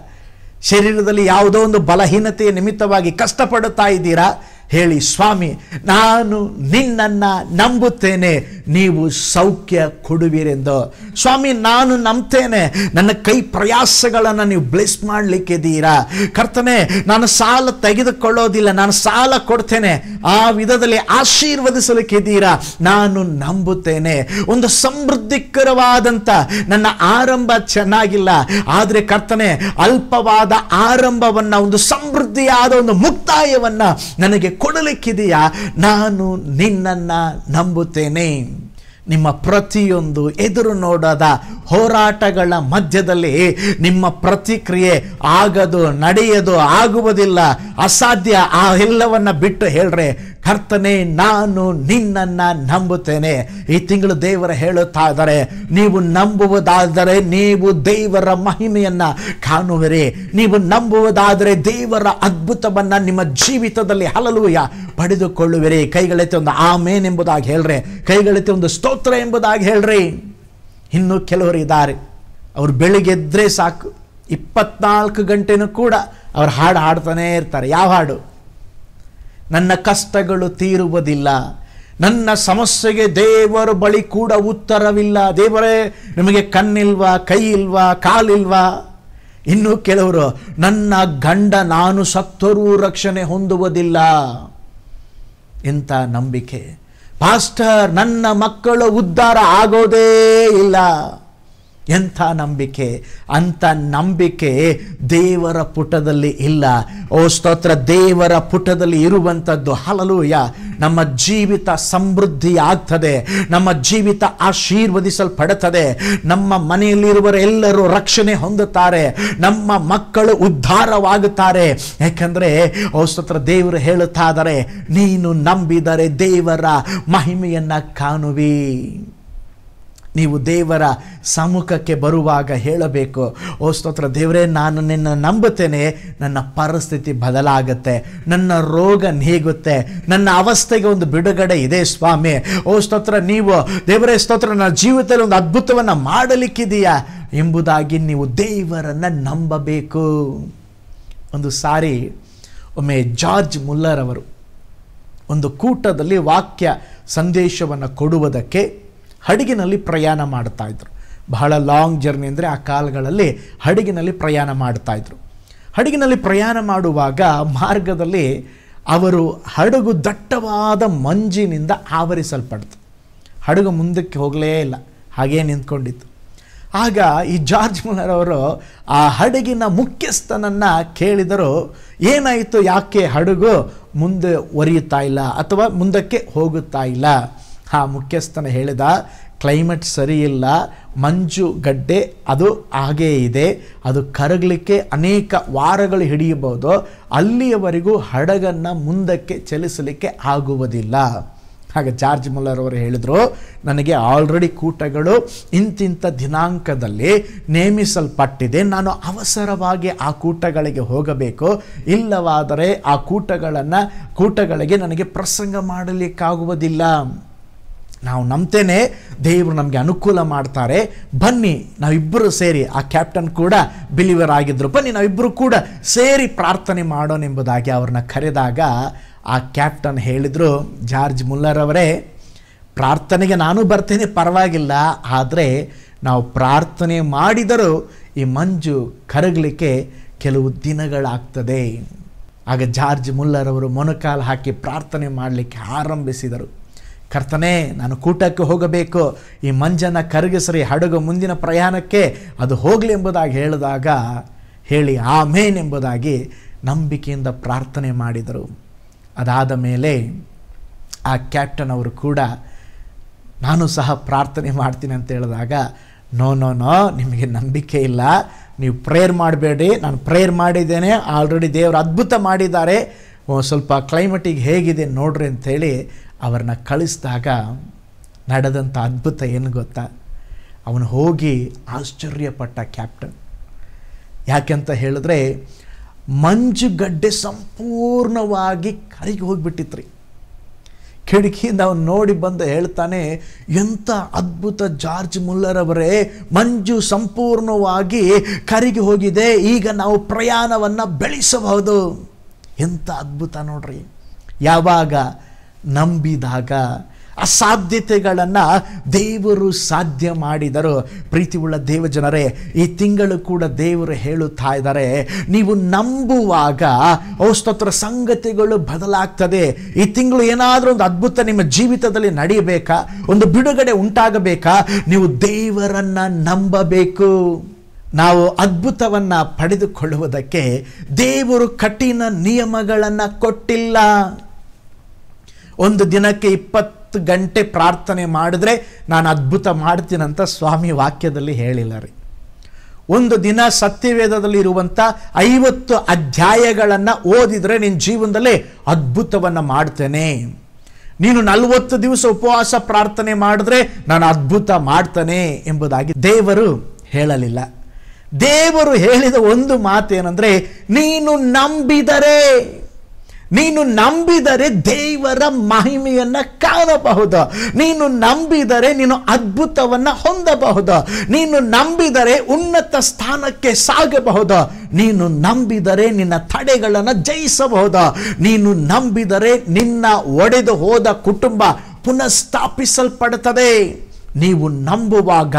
ಶರೀರದಲ್ಲಿ ಯಾವುದೋ ಒಂದು ಬಲಹೀನತೆಯ ನಿಮಿತ್ತವಾಗಿ ಕಷ್ಟಪಡುತ್ತಾ ಇದ್ದೀರಾ? ಹೇಳಿ, ಸ್ವಾಮಿ ನಾನು ನಿನ್ನನ್ನು ನಂಬುತ್ತೇನೆ, ನೀವು ಸೌಖ್ಯ ಕೊಡುವಿರೆಂದು. ಸ್ವಾಮಿ ನಾನು ನಂಬ್ತೇನೆ, ನನ್ನ ಕೈ ಪ್ರಯಾಸಗಳನ್ನು ನೀವು ಬ್ಲೆಸ್ ಮಾಡಲಿಕ್ಕಿದ್ದೀರಾ. ಕರ್ತನೆ ನಾನು ಸಾಲ ತೆಗೆದುಕೊಳ್ಳೋದಿಲ್ಲ, ನಾನು ಸಾಲ ಕೊಡ್ತೇನೆ, ಆ ವಿಧದಲ್ಲಿ ಆಶೀರ್ವದಿಸಲಿಕ್ಕಿದ್ದೀರಾ. ನಾನು ನಂಬುತ್ತೇನೆ. ಒಂದು ಸಮೃದ್ಧಿಕರವಾದಂಥ ನನ್ನ ಆರಂಭ ಚೆನ್ನಾಗಿಲ್ಲ, ಆದರೆ ಕರ್ತನೆ ಅಲ್ಪವಾದ ಆರಂಭವನ್ನು, ಒಂದು ಸಮೃದ್ಧಿಯಾದ ಒಂದು ಮುಕ್ತಾಯವನ್ನು ನನಗೆ ಕೊಡಲಿಕ್ಕಿದೆಯಾ. ನಾನು ನಿನ್ನನ್ನು ನಂಬುತ್ತೇನೆ. ನಿಮ್ಮ ಪ್ರತಿಯೊಂದು ಎದುರು ನೋಡದ ಹೋರಾಟಗಳ ಮಧ್ಯದಲ್ಲಿ ನಿಮ್ಮ ಪ್ರತಿಕ್ರಿಯೆ ಆಗದು, ನಡೆಯದು, ಆಗುವುದಿಲ್ಲ, ಅಸಾಧ್ಯ, ಆ ಎಲ್ಲವನ್ನ ಬಿಟ್ಟು ಹೇಳ್ರೆ, ಕರ್ತನೆ ನಾನು ನಿನ್ನನ್ನು ನಂಬುತ್ತೇನೆ. ಈ ತಿಂಗಳು ದೇವರ ಹೇಳುತ್ತಾ ಇದ್ದಾರೆ, ನೀವು ನಂಬುವುದಾದರೆ ನೀವು ದೇವರ ಮಹಿಮೆಯನ್ನ ಕಾಣುವಿರಿ. ನೀವು ನಂಬುವುದಾದರೆ ದೇವರ ಅದ್ಭುತವನ್ನ ನಿಮ್ಮ ಜೀವಿತದಲ್ಲಿ ಹಲ್ಲೆಲೂಯಾ ಪಡೆದುಕೊಳ್ಳುವಿರಿ. ಕೈಗಳೆತ್ತಿ ಒಂದು ಆಮೇನ್ ಎಂಬುದಾಗಿ ಹೇಳ್ರೆ, ಕೈಗಳೆತ್ತಿ ಒಂದು ಸ್ತೋತ್ರ ಎಂಬುದಾಗಿ ಹೇಳ್ರಿ. ಇನ್ನು ಕೆಲವರು ಇದ್ದಾರೆ, ಅವರು ಬೆಳಿಗ್ಗೆ ಎದ್ರೆ ಸಾಕು 24 ಗಂಟೆನೂ ಕೂಡ ಅವ್ರು ಹಾಡು ಹಾಡ್ತಾನೆ ಇರ್ತಾರೆ. ಯಾವ ಹಾಡು? ನನ್ನ ಕಷ್ಟಗಳು ತೀರುವುದಿಲ್ಲ, ನನ್ನ ಸಮಸ್ಯೆಗೆ ದೇವರ ಬಳಿ ಕೂಡ ಉತ್ತರವಿಲ್ಲ. ದೇವರೇ ನಿಮಗೆ ಕಣ್ಣಿಲ್ವಾ, ಕೈ ಇಲ್ವಾ, ಕಾಲಿಲ್ವಾ? ಇನ್ನು ಕೆಲವರು, ನನ್ನ ಗಂಡ ನಾನು ಸತ್ತರೂ ರಕ್ಷಣೆ ಹೊಂದುವುದಿಲ್ಲ. ಎಂಥ ನಂಬಿಕೆ! ಪಾಸ್ಟರ್ ನನ್ನ ಮಕ್ಕಳು ಉದ್ಧಾರ ಆಗೋದೇ ಇಲ್ಲ. ಎಂಥ ನಂಬಿಕೆ! ಅಂಥ ನಂಬಿಕೆ ದೇವರ ಪುಟದಲ್ಲಿ ಇಲ್ಲ. ಓ ಸ್ತೋತ್ರ! ದೇವರ ಪುಟದಲ್ಲಿ ಇರುವಂಥದ್ದು ಹಲ್ಲೆಲೂಯಾ ನಮ್ಮ ಜೀವಿತ ಸಮೃದ್ಧಿ ಆಗ್ತದೆ, ನಮ್ಮ ಜೀವಿತ ಆಶೀರ್ವದಿಸಲ್ಪಡುತ್ತದೆ, ನಮ್ಮ ಮನೆಯಲ್ಲಿರುವರೆಲ್ಲರೂ ರಕ್ಷಣೆ ಹೊಂದುತ್ತಾರೆ, ನಮ್ಮ ಮಕ್ಕಳು ಉದ್ಧಾರವಾಗುತ್ತಾರೆ. ಯಾಕಂದ್ರೆ ಓ ಸ್ತೋತ್ರ ದೇವರು ಹೇಳುತ್ತಾ ಇದ್ದಾರೆ, ನೀನು ನಂಬಿದರೆ ದೇವರ ಮಹಿಮೆಯನ್ನ ಕಾಣುವಿ. ನೀವು ದೇವರ ಸಮ್ಮುಖಕ್ಕೆ ಬರುವಾಗ ಹೇಳಬೇಕು, ಓ ಸ್ತೋತ್ರ ದೇವರೇ ನಾನು ನಿನ್ನ ನಂಬುತ್ತೇನೆ, ನನ್ನ ಪರಿಸ್ಥಿತಿ ಬದಲಾಗುತ್ತೆ, ನನ್ನ ರೋಗ ನೀಗುತ್ತೆ, ನನ್ನ ಅವಸ್ಥೆಗೆ ಒಂದು ಬಿಡುಗಡೆ ಇದೆ ಸ್ವಾಮಿ. ಓ ಸ್ತೋತ್ರ ನೀವು ದೇವರೇ ಸ್ತೋತ್ರ ನನ್ನ ಜೀವಿತದಲ್ಲಿ ಒಂದು ಅದ್ಭುತವನ್ನು ಮಾಡಲಿಕ್ಕಿದೆಯಾ ಎಂಬುದಾಗಿ ನೀವು ದೇವರನ್ನು ನಂಬಬೇಕು. ಒಂದು ಸಾರಿ ಒಮ್ಮೆ ಜಾರ್ಜ್ ಮುಲ್ಲರ್ ಅವರು ಒಂದು ಕೂಟದಲ್ಲಿ ವಾಕ್ಯ ಸಂದೇಶವನ್ನು ಕೊಡುವುದಕ್ಕೆ ಹಡಗಿನಲ್ಲಿ ಪ್ರಯಾಣ ಮಾಡ್ತಾ ಇದ್ರು. ಬಹಳ ಲಾಂಗ್ ಜರ್ನಿ ಅಂದರೆ ಆ ಕಾಲಗಳಲ್ಲಿ ಹಡಗಿನಲ್ಲಿ ಪ್ರಯಾಣ ಮಾಡ್ತಾ ಇದ್ರು. ಹಡಗಿನಲ್ಲಿ ಪ್ರಯಾಣ ಮಾಡುವಾಗ ಮಾರ್ಗದಲ್ಲಿ ಅವರು ಹಡಗು ದಟ್ಟವಾದ ಮಂಜಿನಿಂದ ಆವರಿಸಲ್ಪಡ್ತು. ಹಡಗು ಮುಂದಕ್ಕೆ ಹೋಗಲೇ ಇಲ್ಲ, ಹಾಗೇ ನಿಂತ್ಕೊಂಡಿತ್ತು. ಆಗ ಈ ಜಾರ್ಜ್ ಮುಲ್ಲರ್ ಅವರು ಆ ಹಡಗಿನ ಮುಖ್ಯಸ್ಥನನ್ನು ಕೇಳಿದರು, ಏನಾಯಿತು, ಯಾಕೆ ಹಡಗು ಮುಂದೆ ಒರೆಯುತ್ತಾ ಇಲ್ಲ ಅಥವಾ ಮುಂದಕ್ಕೆ ಹೋಗುತ್ತಾ ಇಲ್ಲ? ಆ ಮುಖ್ಯಸ್ಥನ ಹೇಳಿದ, ಕ್ಲೈಮೇಟ್ ಸರಿ ಇಲ್ಲ, ಮಂಜು ಗಡ್ಡೆ ಅದು ಹಾಗೇ ಇದೆ, ಅದು ಕರಗಲಿಕ್ಕೆ ಅನೇಕ ವಾರಗಳು ಹಿಡಿಯಬಹುದು, ಅಲ್ಲಿಯವರೆಗೂ ಹಡಗನ್ನು ಮುಂದಕ್ಕೆ ಚಲಿಸಲಿಕ್ಕೆ ಆಗುವುದಿಲ್ಲ. ಹಾಗೆ ಜಾರ್ಜ್ ಮುಲ್ಲರ್ ಅವರು ಹೇಳಿದರು, ನನಗೆ ಆಲ್ರೆಡಿ ಕೂಟಗಳು ಇಂತಿಂಥ ದಿನಾಂಕದಲ್ಲಿ ನೇಮಿಸಲ್ಪಟ್ಟಿದೆ, ನಾನು ಅವಸರವಾಗಿ ಆ ಕೂಟಗಳಿಗೆ ಹೋಗಬೇಕು, ಇಲ್ಲವಾದರೆ ಆ ಕೂಟಗಳಿಗೆ ನನಗೆ ಪ್ರಸಂಗ ಮಾಡಲಿಕ್ಕಾಗುವುದಿಲ್ಲ. ನಾವು ನಂಬ್ತೇನೆ ದೇವರು ನಮಗೆ ಅನುಕೂಲ ಮಾಡ್ತಾರೆ, ಬನ್ನಿ ನಾವಿಬ್ಬರು ಸೇರಿ, ಆ ಕ್ಯಾಪ್ಟನ್ ಕೂಡ ಬಿಲೀವರ್ ಆಗಿದ್ದರು, ಬನ್ನಿ ನಾವಿಬ್ಬರು ಕೂಡ ಸೇರಿ ಪ್ರಾರ್ಥನೆ ಮಾಡೋಣ ಎಂಬುದಾಗಿ ಅವ್ರನ್ನ ಕರೆದಾಗ ಆ ಕ್ಯಾಪ್ಟನ್ ಹೇಳಿದರು, ಜಾರ್ಜ್ ಮುಲ್ಲರ್ ಅವರೇ, ಪ್ರಾರ್ಥನೆಗೆ ನಾನು ಬರ್ತೇನೆ, ಪರವಾಗಿಲ್ಲ, ಆದರೆ ನಾವು ಪ್ರಾರ್ಥನೆ ಮಾಡಿದರೂ ಈ ಮಂಜು ಕರಗಲಿಕ್ಕೆ ಕೆಲವು ದಿನಗಳಾಗ್ತದೆ. ಆಗ ಜಾರ್ಜ್ ಮುಲ್ಲರ್ ಅವರು ಮೊಣಕಾಲು ಹಾಕಿ ಪ್ರಾರ್ಥನೆ ಮಾಡಲಿಕ್ಕೆ ಆರಂಭಿಸಿದರು. ಕರ್ತನೇ, ನಾನು ಕೂಟಕ್ಕೆ ಹೋಗಬೇಕು, ಈ ಮಂಜನ್ನು ಕರಗಿಸ್ರಿ, ಹಡಗು ಮುಂದಿನ ಪ್ರಯಾಣಕ್ಕೆ ಅದು ಹೋಗಲಿ ಎಂಬುದಾಗಿ ಹೇಳಿ ಆಮೇನ್ ಎಂಬುದಾಗಿ ನಂಬಿಕೆಯಿಂದ ಪ್ರಾರ್ಥನೆ ಮಾಡಿದರು. ಅದಾದ ಮೇಲೆ ಆ ಕ್ಯಾಪ್ಟನ್ ಅವರು ಕೂಡ ನಾನು ಸಹ ಪ್ರಾರ್ಥನೆ ಮಾಡ್ತೀನಿ ಅಂತ ಹೇಳಿದಾಗ, ನೋ, ನಿಮಗೆ ನಂಬಿಕೆ ಇಲ್ಲ, ನೀವು ಪ್ರೇಯರ್ ಮಾಡಬೇಡಿ, ನಾನು ಪ್ರೇಯರ್ ಮಾಡಿದ್ದೇನೆ, ಆಲ್ರೆಡಿ ದೇವರು ಅದ್ಭುತ ಮಾಡಿದ್ದಾರೆ, ಸ್ವಲ್ಪ ಕ್ಲೈಮೇಟಿಗೆ ಹೇಗಿದೆ ನೋಡ್ರಿ ಅಂಥೇಳಿ ಅವರನ್ನ ಕಳಿಸಿದಾಗ ನಡೆದಂಥ ಅದ್ಭುತ ಏನು ಗೊತ್ತಾ? ಅವನು ಹೋಗಿ ಆಶ್ಚರ್ಯಪಟ್ಟ ಕ್ಯಾಪ್ಟನ್. ಯಾಕೆಂತ ಹೇಳಿದ್ರೆ ಮಂಜುಗಡ್ಡೆ ಸಂಪೂರ್ಣವಾಗಿ ಕರಗಿ ಹೋಗಿಬಿಟ್ಟಿತ್ರಿ. ಕಿಟಕಿಯಿಂದ ಅವನು ನೋಡಿ ಬಂದು ಹೇಳ್ತಾನೆ, ಎಂಥ ಅದ್ಭುತ ಜಾರ್ಜ್ ಮುಲ್ಲರ್ ಅವರೇ, ಮಂಜು ಸಂಪೂರ್ಣವಾಗಿ ಕರಗಿ ಹೋಗಿದೆ, ಈಗ ನಾವು ಪ್ರಯಾಣವನ್ನು ಬೆಳೆಸಬಹುದು. ಎಂಥ ಅದ್ಭುತ ನೋಡ್ರಿ. ಯಾವಾಗ ನಂಬಿದಾಗ ಅಸಾಧ್ಯತೆಗಳನ್ನು ದೇವರು ಸಾಧ್ಯ ಮಾಡಿದರು. ಪ್ರೀತಿಯುಳ್ಳ ದೇವಜನರೇ, ಈ ತಿಂಗಳು ಕೂಡ ದೇವರು ಹೇಳುತ್ತಾ ಇದ್ದಾರೆ, ನೀವು ನಂಬುವಾಗ ಸ್ತೋತ್ರ ಸಂಗತಿಗಳು ಬದಲಾಗ್ತದೆ. ಈ ತಿಂಗಳು ಏನಾದರೂ ಒಂದು ಅದ್ಭುತ ನಿಮ್ಮ ಜೀವಿತದಲ್ಲಿ ನಡೆಯಬೇಕಾ, ಒಂದು ಬಿಡುಗಡೆ ಉಂಟಾಗಬೇಕಾ, ನೀವು ದೇವರನ್ನ ನಂಬಬೇಕು. ನಾವು ಅದ್ಭುತವನ್ನು ಪಡೆದುಕೊಳ್ಳುವುದಕ್ಕೆ ದೇವರು ಕಠಿಣ ನಿಯಮಗಳನ್ನು ಕೊಟ್ಟಿಲ್ಲ. ಒಂದು ದಿನಕ್ಕೆ 20 ಗಂಟೆ ಪ್ರಾರ್ಥನೆ ಮಾಡಿದ್ರೆ ನಾನು ಅದ್ಭುತ ಮಾಡ್ತೀನಂತ ಸ್ವಾಮಿ ವಾಕ್ಯದಲ್ಲಿ ಹೇಳಿಲ್ಲ ರೀ. ಒಂದು ದಿನ ಸತ್ಯವೇದದಲ್ಲಿ ಇರುವಂಥ 50 ಅಧ್ಯಾಯಗಳನ್ನು ಓದಿದರೆ ನಿನ್ನ ಜೀವನದಲ್ಲಿ ಅದ್ಭುತವನ್ನು ಮಾಡ್ತೇನೆ. ನೀನು 40 ದಿವಸ ಉಪವಾಸ ಪ್ರಾರ್ಥನೆ ಮಾಡಿದ್ರೆ ನಾನು ಅದ್ಭುತ ಮಾಡ್ತೇನೆ ಎಂಬುದಾಗಿ ದೇವರು ಹೇಳಲಿಲ್ಲ. ದೇವರು ಹೇಳಿದ ಒಂದು ಮಾತೇನೆಂದರೆ, ನೀನು ನಂಬಿದರೆ ದೇವರ ಮಹಿಮೆಯನ್ನು ಕಾಣಬಹುದು. ನೀನು ನಂಬಿದರೆ ನೀನು ಅದ್ಭುತವನ್ನು ಹೊಂದಬಹುದು. ನೀನು ನಂಬಿದರೆ ಉನ್ನತ ಸ್ಥಾನಕ್ಕೆ ಸಾಗಬಹುದು. ನೀನು ನಂಬಿದರೆ ನಿನ್ನ ತಡೆಗಳನ್ನು ಜಯಿಸಬಹುದು. ನೀನು ನಂಬಿದರೆ ನಿನ್ನ ಒಡೆದು ಹೋದ ಕುಟುಂಬ ಪುನಃಸ್ಥಾಪಿಸಲ್ಪಡುತ್ತದೆ. ನೀವು ನಂಬುವಾಗ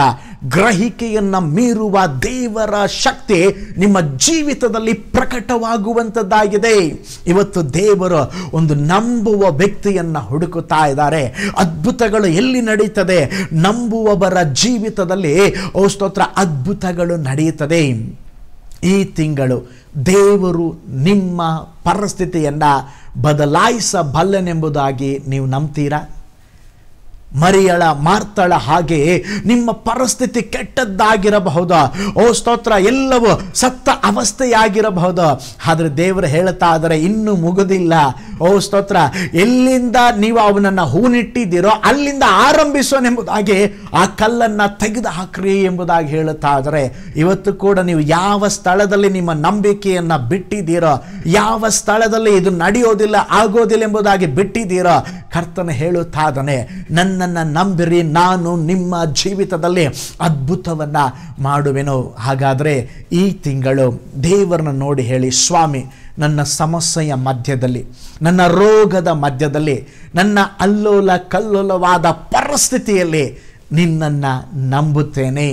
ಗ್ರಹಿಕೆಯನ್ನು ಮೀರುವ ದೇವರ ಶಕ್ತಿ ನಿಮ್ಮ ಜೀವಿತದಲ್ಲಿ ಪ್ರಕಟವಾಗುವಂಥದ್ದಾಗಿದೆ. ಇವತ್ತು ದೇವರು ಒಂದು ನಂಬುವ ವ್ಯಕ್ತಿಯನ್ನು ಹುಡುಕುತ್ತಾ ಇದ್ದಾರೆ. ಅದ್ಭುತಗಳು ಎಲ್ಲಿ ನಡೀತದೆ? ನಂಬುವವರ ಜೀವಿತದಲ್ಲಿ ಸ್ತೋತ್ರ ಅದ್ಭುತಗಳು ನಡೆಯುತ್ತದೆ. ಈ ತಿಂಗಳು ದೇವರು ನಿಮ್ಮ ಪರಿಸ್ಥಿತಿಯನ್ನು ಬದಲಾಯಿಸಬಲ್ಲನೆಂಬುದಾಗಿ ನೀವು ನಂಬ್ತೀರಾ? ಮರಿಯಳ ಮಾರ್ತಳ ಹಾಗೆ ನಿಮ್ಮ ಪರಿಸ್ಥಿತಿ ಕೆಟ್ಟದ್ದಾಗಿರಬಹುದು. ಸ್ತೋತ್ರ ಎಲ್ಲವೂ ಸತ್ತ ಅವಸ್ಥೆಯಾಗಿರಬಹುದು. ಆದರೆ ದೇವರು ಹೇಳ್ತಾ ಇದ್ದಾರೆ, ಇನ್ನೂ ಮುಗುದಿಲ್ಲ. ಸ್ತೋತ್ರ ಎಲ್ಲಿಂದ ನೀವು ಅವನನ್ನು ಹೂನಿಟ್ಟಿದ್ದೀರೋ ಅಲ್ಲಿಂದ ಆರಂಭಿಸೋನೆಂಬುದಾಗಿ ಆ ಕಲ್ಲನ್ನು ತೆಗೆದು ಹಾಕ್ರಿ ಎಂಬುದಾಗಿ ಹೇಳುತ್ತಾ ಇದ್ದಾರೆ. ಇವತ್ತು ಕೂಡ ನೀವು ಯಾವ ಸ್ಥಳದಲ್ಲಿ ನಿಮ್ಮ ನಂಬಿಕೆಯನ್ನು ಬಿಟ್ಟಿದ್ದೀರೋ, ಯಾವ ಸ್ಥಳದಲ್ಲಿ ಇದು ನಡೆಯೋದಿಲ್ಲ ಆಗೋದಿಲ್ಲ ಎಂಬುದಾಗಿ ಬಿಟ್ಟಿದ್ದೀರೋ, ಕರ್ತನು ಹೇಳುತ್ತಾ ಇದ್ದಾನೆ, ನನ್ನನ್ನು ನಂಬಿರಿ, ನಾನು ನಿಮ್ಮ ಜೀವಿತದಲ್ಲಿ ಅದ್ಭುತವನ್ನು ಮಾಡುವೆನು. ಹಾಗಾದರೆ ಈ ತಿಂಗಳು ದೇವರನ್ನ ನೋಡಿ ಹೇಳಿ, ಸ್ವಾಮಿ, ನನ್ನ ಸಮಸ್ಯೆಯ ಮಧ್ಯದಲ್ಲಿ, ನನ್ನ ರೋಗದ ಮಧ್ಯದಲ್ಲಿ, ನನ್ನ ಅಲ್ಲೋಲ ಕಲ್ಲೋಲವಾದ ಪರಿಸ್ಥಿತಿಯಲ್ಲಿ ನಿನ್ನನ್ನು ನಂಬುತ್ತೇನೆ.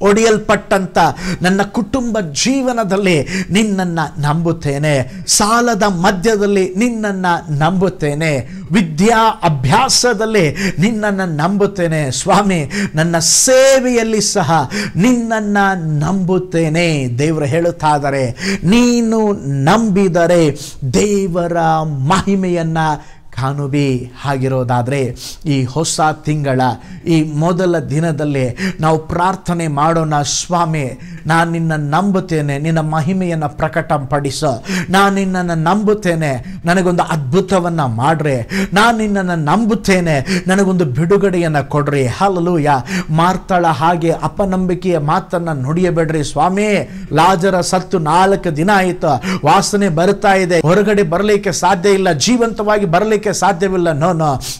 ಒಡೆಯಲ್ಪಟ್ಟಂತ ನನ್ನ ಕುಟುಂಬ ಜೀವನದಲ್ಲಿ ನಿನ್ನನ್ನು ನಂಬುತ್ತೇನೆ. ಸಾಲದ ಮಧ್ಯದಲ್ಲಿ ನಿನ್ನನ್ನು ನಂಬುತ್ತೇನೆ. ವಿದ್ಯಾ ಅಭ್ಯಾಸದಲ್ಲಿ ನಿನ್ನನ್ನು ನಂಬುತ್ತೇನೆ ಸ್ವಾಮಿ. ನನ್ನ ಸೇವೆಯಲ್ಲಿ ಸಹ ನಿನ್ನನ್ನು ನಂಬುತ್ತೇನೆ. ದೇವರು ಹೇಳುತ್ತಾ ಇದ್ದಾರೆ, ನೀನು ನಂಬಿದರೆ ದೇವರ ಮಹಿಮೆಯನ್ನು ಕಾಣುವಿ. ಹಾಗಿರೋದಾದರೆ ಈ ಹೊಸ ತಿಂಗಳ ಈ ಮೊದಲ ದಿನದಲ್ಲಿ ನಾವು ಪ್ರಾರ್ಥನೆ ಮಾಡೋಣ. ಸ್ವಾಮಿ, ನಾನು ನಿನ್ನ ನಂಬುತ್ತೇನೆ, ನಿನ್ನ ಮಹಿಮೆಯನ್ನು ಪ್ರಕಟಪಡಿಸು. ನಾನು ನಿನ್ನನ್ನು ನಂಬುತ್ತೇನೆ, ನನಗೊಂದು ಅದ್ಭುತವನ್ನು ಮಾಡ್ರಿ. ನಾನು ನಿನ್ನನ್ನು ನಂಬುತ್ತೇನೆ, ನನಗೊಂದು ಬಿಡುಗಡೆಯನ್ನು ಕೊಡ್ರಿ. ಹಲ್ಲೆಲೂಯ. ಮಾರ್ತಳ ಹಾಗೆ ಅಪನಂಬಿಕೆಯ ಮಾತನ್ನು ನುಡಿಯಬೇಡ್ರಿ ಸ್ವಾಮಿ. ಲಾಜರ ಸತ್ತು 4 ದಿನ ಆಯಿತು, ವಾಸನೆ ಬರ್ತಾ ಇದೆ, ಹೊರಗಡೆ ಬರಲಿಕ್ಕೆ ಸಾಧ್ಯ ಇಲ್ಲ, ಜೀವಂತವಾಗಿ ಬರಲಿಕ್ಕೆ ಸಾಧ್ಯವಿಲ್ಲ. ನೋ,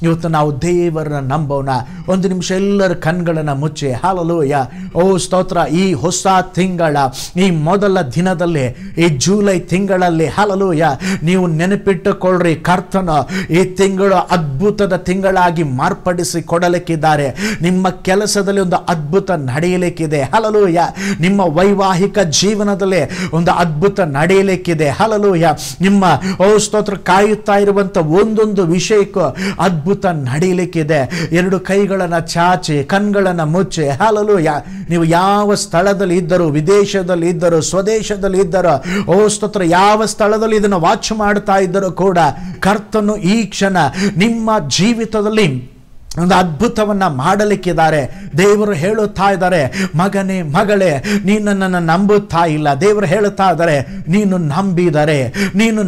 ಇವತ್ತು ನಾವು ದೇವರನ್ನ ನಂಬೋಣ. ಒಂದು ನಿಮಿಷ ಎಲ್ಲರ ಕಣ್ಗಳನ್ನು ಮುಚ್ಚಿ. ಹಲ್ಲೆಲೂಯ. ಓ ಸ್ತೋತ್ರ. ಈ ಹೊಸ ತಿಂಗಳ ಈ ಮೊದಲ ದಿನದಲ್ಲಿ, ಈ ಜೂಲೈ ತಿಂಗಳಲ್ಲಿ, ಹಲ್ಲೆಲೂಯ, ನೀವು ನೆನಪಿಟ್ಟುಕೊಳ್ಳ್ರಿ, ಕರ್ತನು ಈ ತಿಂಗಳು ಅದ್ಭುತದ ತಿಂಗಳಾಗಿ ಮಾರ್ಪಡಿಸಿ ಕೊಡಲಿಕ್ಕಿದ್ದಾರೆ. ನಿಮ್ಮ ಕೆಲಸದಲ್ಲಿ ಒಂದು ಅದ್ಭುತ ನಡೆಯಲಿಕ್ಕಿದೆ. ಹಲ್ಲೆಲೂಯ. ನಿಮ್ಮ ವೈವಾಹಿಕ ಜೀವನದಲ್ಲಿ ಒಂದು ಅದ್ಭುತ ನಡೆಯಲಿಕ್ಕಿದೆ. ಹಲ್ಲೆಲೂಯ. ನಿಮ್ಮ ಓ ಸ್ತೋತ್ರ ಕಾಯುತ್ತಾ ಇರುವಂತ ಒಂದೊಂದು ವಿಷಯಕ್ಕೂ ಅದ್ಭುತ ನಡೆಯಲಿಕ್ಕಿದೆ. 2 ಕೈಗಳನ್ನು ಚಾಚಿ, ಕಣ್ಗಳನ್ನು ಮುಚ್ಚಿ. ಹಲ್ಲೆಲೂಯ. ನೀವು ಯಾವ ಸ್ಥಳದಲ್ಲಿ ಇದ್ದರೂ, ವಿದೇಶದಲ್ಲಿ ಇದ್ದರೂ, ಸ್ವದೇಶದಲ್ಲಿ ಇದ್ದರೂ, ಓ ಸ್ತೋತ್ರ, ಯಾವ ಸ್ಥಳದಲ್ಲಿ ಇದನ್ನು ವಾಚ್ ಮಾಡ್ತಾ ಇದ್ದರೂ ಕೂಡ ಕರ್ತನು ಈ ಕ್ಷಣ ನಿಮ್ಮ ಜೀವಿತದಲ್ಲಿ ಒಂದು ಅದ್ಭುತವನ್ನ ಮಾಡಲಿಕ್ಕಿದ್ದಾರೆ. ದೇವರು ಹೇಳುತ್ತಾ ಇದ್ದಾರೆ, ಮಗನೇ ಮಗಳೇ, ನೀನು ನನ್ನನ್ನು ನಂಬುತ್ತಾ ಇಲ್ಲ. ದೇವರು ಹೇಳುತ್ತಾ ಇದ್ದಾರೆ, ನೀನು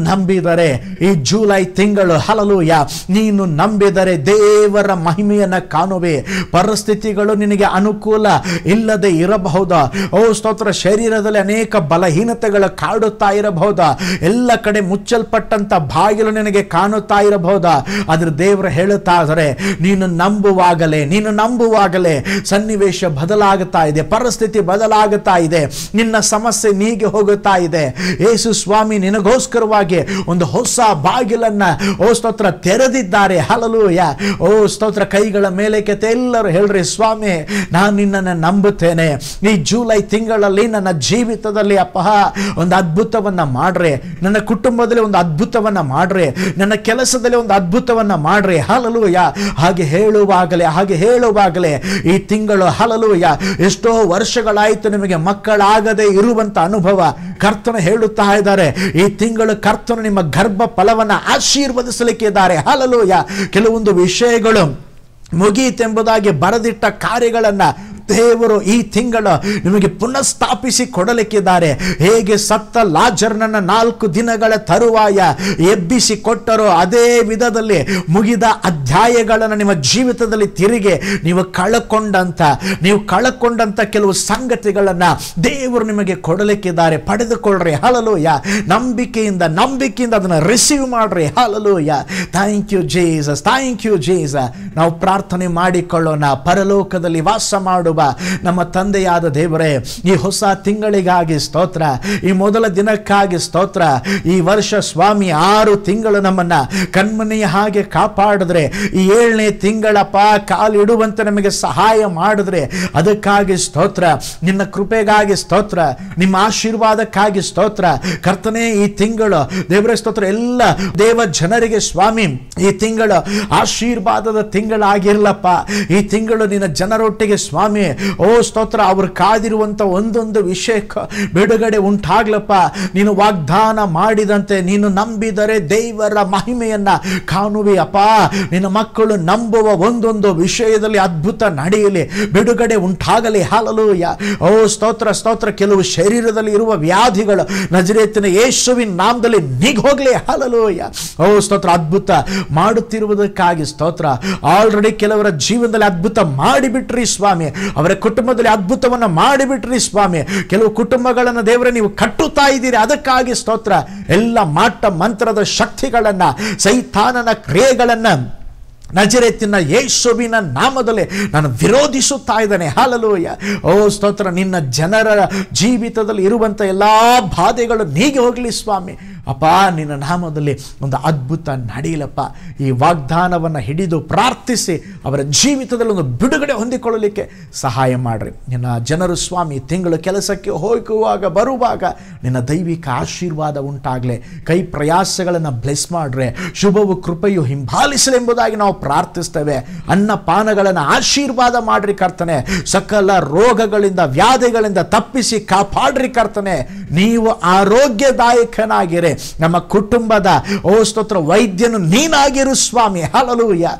ನಂಬಿದರೆ ಈ ಜೂಲೈ ತಿಂಗಳು, ಹಲ್ಲೆಲೂಯ, ನೀನು ನಂಬಿದರೆ ದೇವರ ಮಹಿಮೆಯನ್ನು ಕಾಣುವೆ. ಪರಿಸ್ಥಿತಿಗಳು ನಿನಗೆ ಅನುಕೂಲ ಇಲ್ಲದೆ ಇರಬಹುದು. ಓ ಸ್ತೋತ್ರ. ಶರೀರದಲ್ಲಿ ಅನೇಕ ಬಲಹೀನತೆಗಳು ಕಾಡುತ್ತಾ ಇರಬಹುದು. ಎಲ್ಲ ಕಡೆ ಮುಚ್ಚಲ್ಪಟ್ಟಂತ ಬಾಗಿಲು ನಿನಗೆ ಕಾಣುತ್ತಾ ಇರಬಹುದು. ಆದ್ರೆ ದೇವರು ಹೇಳುತ್ತಾ ಇದ್ದಾರೆ, ನೀನು ನಂಬುವಾಗಲೇ ಸನ್ನಿವೇಶ ಬದಲಾಗುತ್ತಾ ಇದೆ, ಪರಿಸ್ಥಿತಿ ಬದಲಾಗುತ್ತಾ ಇದೆ, ನಿನ್ನ ಸಮಸ್ಯೆ ನೀಗಿ ಹೋಗುತ್ತಾ ಇದೆ. ಯೇಸು ಸ್ವಾಮಿ ನಿನಗೋಸ್ಕರವಾಗಿ ಒಂದು ಹೊಸ ಬಾಗಿಲನ್ನ, ಓ ಸ್ತೋತ್ರ, ತೆರೆದಿದ್ದಾರೆ. ಹಲ್ಲೆಲೂಯ. ಓ ಸ್ತೋತ್ರ. ಕೈಗಳ ಮೇಲೆ ಕೆತ್ತಿ ಎಲ್ಲರೂ ಹೇಳ್ರಿ, ಸ್ವಾಮಿ, ನಾನು ನಿನ್ನನ್ನು ನಂಬುತ್ತೇನೆ. ಈ ಜೂಲೈ ತಿಂಗಳಲ್ಲಿ ನನ್ನ ಜೀವಿತದಲ್ಲಿ ಅಪ್ಪ ಒಂದು ಅದ್ಭುತವನ್ನ ಮಾಡ್ರಿ. ನನ್ನ ಕುಟುಂಬದಲ್ಲಿ ಒಂದು ಅದ್ಭುತವನ್ನ ಮಾಡ್ರಿ. ನನ್ನ ಕೆಲಸದಲ್ಲಿ ಒಂದು ಅದ್ಭುತವನ್ನ ಮಾಡ್ರಿ. ಹಲ್ಲೆಲೂಯ. ಹಾಗೆ ಹೇಳುವಾಗಲೇ ಈ ತಿಂಗಳು, ಹಲ್ಲೆಲೂಯ, ಎಷ್ಟೋ ವರ್ಷಗಳಾಯಿತು ನಿಮಗೆ ಮಕ್ಕಳಾಗದೆ ಇರುವಂತ ಅನುಭವ. ಕರ್ತನು ಹೇಳುತ್ತಾ ಇದ್ದಾರೆ, ಈ ತಿಂಗಳು ಕರ್ತನು ನಿಮ್ಮ ಗರ್ಭ ಫಲವನ್ನು ಆಶೀರ್ವದಿಸಲಿಕ್ಕೆ ಇದ್ದಾರೆ. ಹಲ್ಲೆಲೂಯ. ಕೆಲವೊಂದು ವಿಷಯಗಳು ಮುಗಿಯಿತೆಂಬುದಾಗಿ ಬರೆದಿಟ್ಟ ಕಾರ್ಯಗಳನ್ನ ದೇವರು ಈ ತಿಂಗಳು ನಿಮಗೆ ಪುನಃಸ್ಥಾಪಿಸಿ ಕೊಡಲಿಕ್ಕಿದ್ದಾರೆ. ಹೇಗೆ ಸತ್ತ ಲಾಜರನನ್ನು 4 ದಿನಗಳ ತರುವಾಯ ಎಬ್ಬಿಸಿ ಕೊಟ್ಟರೋ ಅದೇ ವಿಧದಲ್ಲಿ ಮುಗಿದ ಅಧ್ಯಾಯಗಳನ್ನು ನಿಮ್ಮ ಜೀವಿತದಲ್ಲಿ ತಿರುಗಿ ನೀವು ಕಳಕೊಂಡಂತ ಕೆಲವು ಸಂಗತಿಗಳನ್ನು ದೇವರು ನಿಮಗೆ ಕೊಡಲಿಕ್ಕಿದ್ದಾರೆ. ಪಡೆದುಕೊಳ್ಳ್ರಿ. ಹಲ್ಲೆಲೂಯ. ನಂಬಿಕೆಯಿಂದ ಅದನ್ನು ರಿಸೀವ್ ಮಾಡ್ರಿ. ಹಲ್ಲೆಲೂಯ. Thank you Jesus. ನಾವು ಪ್ರಾರ್ಥನೆ ಮಾಡಿಕೊಳ್ಳೋಣ. ಪರಲೋಕದಲ್ಲಿ ವಾಸ ಮಾಡುವ ನಮ್ಮ ತಂದೆಯಾದ ದೇವರೇ, ಈ ಹೊಸ ತಿಂಗಳಿಗಾಗಿ ಸ್ತೋತ್ರ, ಈ ಮೊದಲ ದಿನಕ್ಕಾಗಿ ಸ್ತೋತ್ರ. ಈ ವರ್ಷ ಸ್ವಾಮಿ 6 ತಿಂಗಳು ನಮ್ಮನ್ನ ಕಣ್ಮನೆಯ ಹಾಗೆ ಕಾಪಾಡಿದ್ರೆ, ಈ 7ನೇ ತಿಂಗಳಪ್ಪ ಕಾಲಿಡುವಂತೆ ನಮಗೆ ಸಹಾಯ ಮಾಡಿದ್ರೆ ಅದಕ್ಕಾಗಿ ಸ್ತೋತ್ರ. ನಿನ್ನ ಕೃಪೆಗಾಗಿ ಸ್ತೋತ್ರ, ನಿಮ್ಮ ಆಶೀರ್ವಾದಕ್ಕಾಗಿ ಸ್ತೋತ್ರ. ಕರ್ತನೇ, ಈ ತಿಂಗಳು ದೇವರೇ ಸ್ತೋತ್ರ, ಎಲ್ಲ ದೇವ ಜನರಿಗೆ ಸ್ವಾಮಿ ಈ ತಿಂಗಳು ಆಶೀರ್ವಾದದ ತಿಂಗಳಾಗಿರ್ಲಪ್ಪ. ಈ ತಿಂಗಳು ನಿನ್ನ ಜನರೊಟ್ಟಿಗೆ ಸ್ವಾಮಿ, ಓ ಸ್ತೋತ್ರ, ಅವರು ಕಾದಿರುವಂತ ಒಂದೊಂದು ವಿಷಯಕ್ಕೆ ಬಿಡುಗಡೆ ಉಂಟಾಗ್ಲಪ್ಪ. ನೀನು ವಾಗ್ದಾನ ಮಾಡಿದಂತೆ ನೀನು ನಂಬಿದರೆ ದೇವರ ಮಹಿಮೆಯನ್ನ ಕಾಣುವಿ ಅಪ್ಪ. ನಿನ್ನ ಮಕ್ಕಳು ನಂಬುವ ಒಂದೊಂದು ವಿಷಯದಲ್ಲಿ ಅದ್ಭುತ ನಡೆಯಲಿ, ಬಿಡುಗಡೆ ಉಂಟಾಗಲಿ. ಹಲ್ಲೆಲೂಯ. ಓ ಸ್ತೋತ್ರ. ಕೆಲವು ಶರೀರದಲ್ಲಿ ಇರುವ ವ್ಯಾಧಿಗಳು ನಜರೇತಿನ ಯೇಸುವಿನ ನಾಮದಲ್ಲಿ ನೀಗೋಗ್ಲಿ. ಹಲ್ಲೆಲೂಯ. ಓ ಸ್ತೋತ್ರ. ಅದ್ಭುತ ಮಾಡುತ್ತಿರುವುದಕ್ಕಾಗಿ ಸ್ತೋತ್ರ. ಆಲ್ರೆಡಿ ಕೆಲವರ ಜೀವನದಲ್ಲಿ ಅದ್ಭುತ ಮಾಡಿಬಿಟ್ರಿ ಸ್ವಾಮಿ. ಅವರ ಕುಟುಂಬದಲ್ಲಿ ಅದ್ಭುತವನ್ನು ಮಾಡಿಬಿಟ್ರಿ ಸ್ವಾಮಿ. ಕೆಲವು ಕುಟುಂಬಗಳನ್ನು ದೇವರೇ ನೀವು ಕಟ್ಟುತ್ತಾ ಇದ್ದೀರಿ, ಅದಕ್ಕಾಗಿ ಸ್ತೋತ್ರ. ಎಲ್ಲ ಮಾಟ ಮಂತ್ರದ ಶಕ್ತಿಗಳನ್ನ, ಸೈತಾನನ ಕ್ರಿಯೆಗಳನ್ನ ನಜರೇತಿನ ಯೇಸುವಿನ ನಾಮದಲ್ಲಿ ನಾನು ವಿರೋಧಿಸುತ್ತಾ ಇದ್ದೇನೆ. ಹಲ್ಲೆಲೂಯ. ಓ ಸ್ತೋತ್ರ. ನಿನ್ನ ಜನರ ಜೀವಿತದಲ್ಲಿ ಇರುವಂತ ಎಲ್ಲಾ ಬಾಧೆಗಳು ನೀಗಿ ಹೋಗಲಿ ಸ್ವಾಮಿ. ಅಪ್ಪ ನಿನ್ನ ನಾಮದಲ್ಲಿ ಒಂದು ಅದ್ಭುತ ನಡೆಯಲಪ್ಪ. ಈ ವಾಗ್ದಾನವನ್ನು ಹಿಡಿದು ಪ್ರಾರ್ಥಿಸಿ ಅವರ ಜೀವಿತದಲ್ಲಿ ಒಂದು ಬಿಡುಗಡೆ ಹೊಂದಿಕೊಳ್ಳಲಿಕ್ಕೆ ಸಹಾಯ ಮಾಡಿರಿ. ನಿನ್ನ ಜನರು ಸ್ವಾಮಿ ತಿಂಗಳು ಕೆಲಸಕ್ಕೆ ಹೋಗುವಾಗ ಬರುವಾಗ ನಿನ್ನ ದೈವಿಕ ಆಶೀರ್ವಾದ ಉಂಟಾಗಲಿ. ಕೈ ಪ್ರಯಾಸಗಳನ್ನು ಬ್ಲೆಸ್ ಮಾಡ್ರೆ, ಶುಭವು ಕೃಪೆಯು ಹಿಂಬಾಲಿಸಲೆಂಬುದಾಗಿ ನಾವು ಪ್ರಾರ್ಥಿಸ್ತೇವೆ. ಅನ್ನಪಾನಗಳನ್ನು ಆಶೀರ್ವಾದ ಮಾಡ್ರಿ ಕರ್ತನೆ. ಸಕಲ ರೋಗಗಳಿಂದ ವ್ಯಾಧಿಗಳಿಂದ ತಪ್ಪಿಸಿ ಕಾಪಾಡ್ರಿ ಕರ್ತನೆ. ನೀವು ಆರೋಗ್ಯದಾಯಕನಾಗಿರಿ. ನಮ್ಮ ಕುಟುಂಬದ ಸ್ತೋತ್ರ ವೈದ್ಯನು ನೀನಾಗಿರು ಸ್ವಾಮಿ. ಹಲ್ಲೆಲೂಯಾ.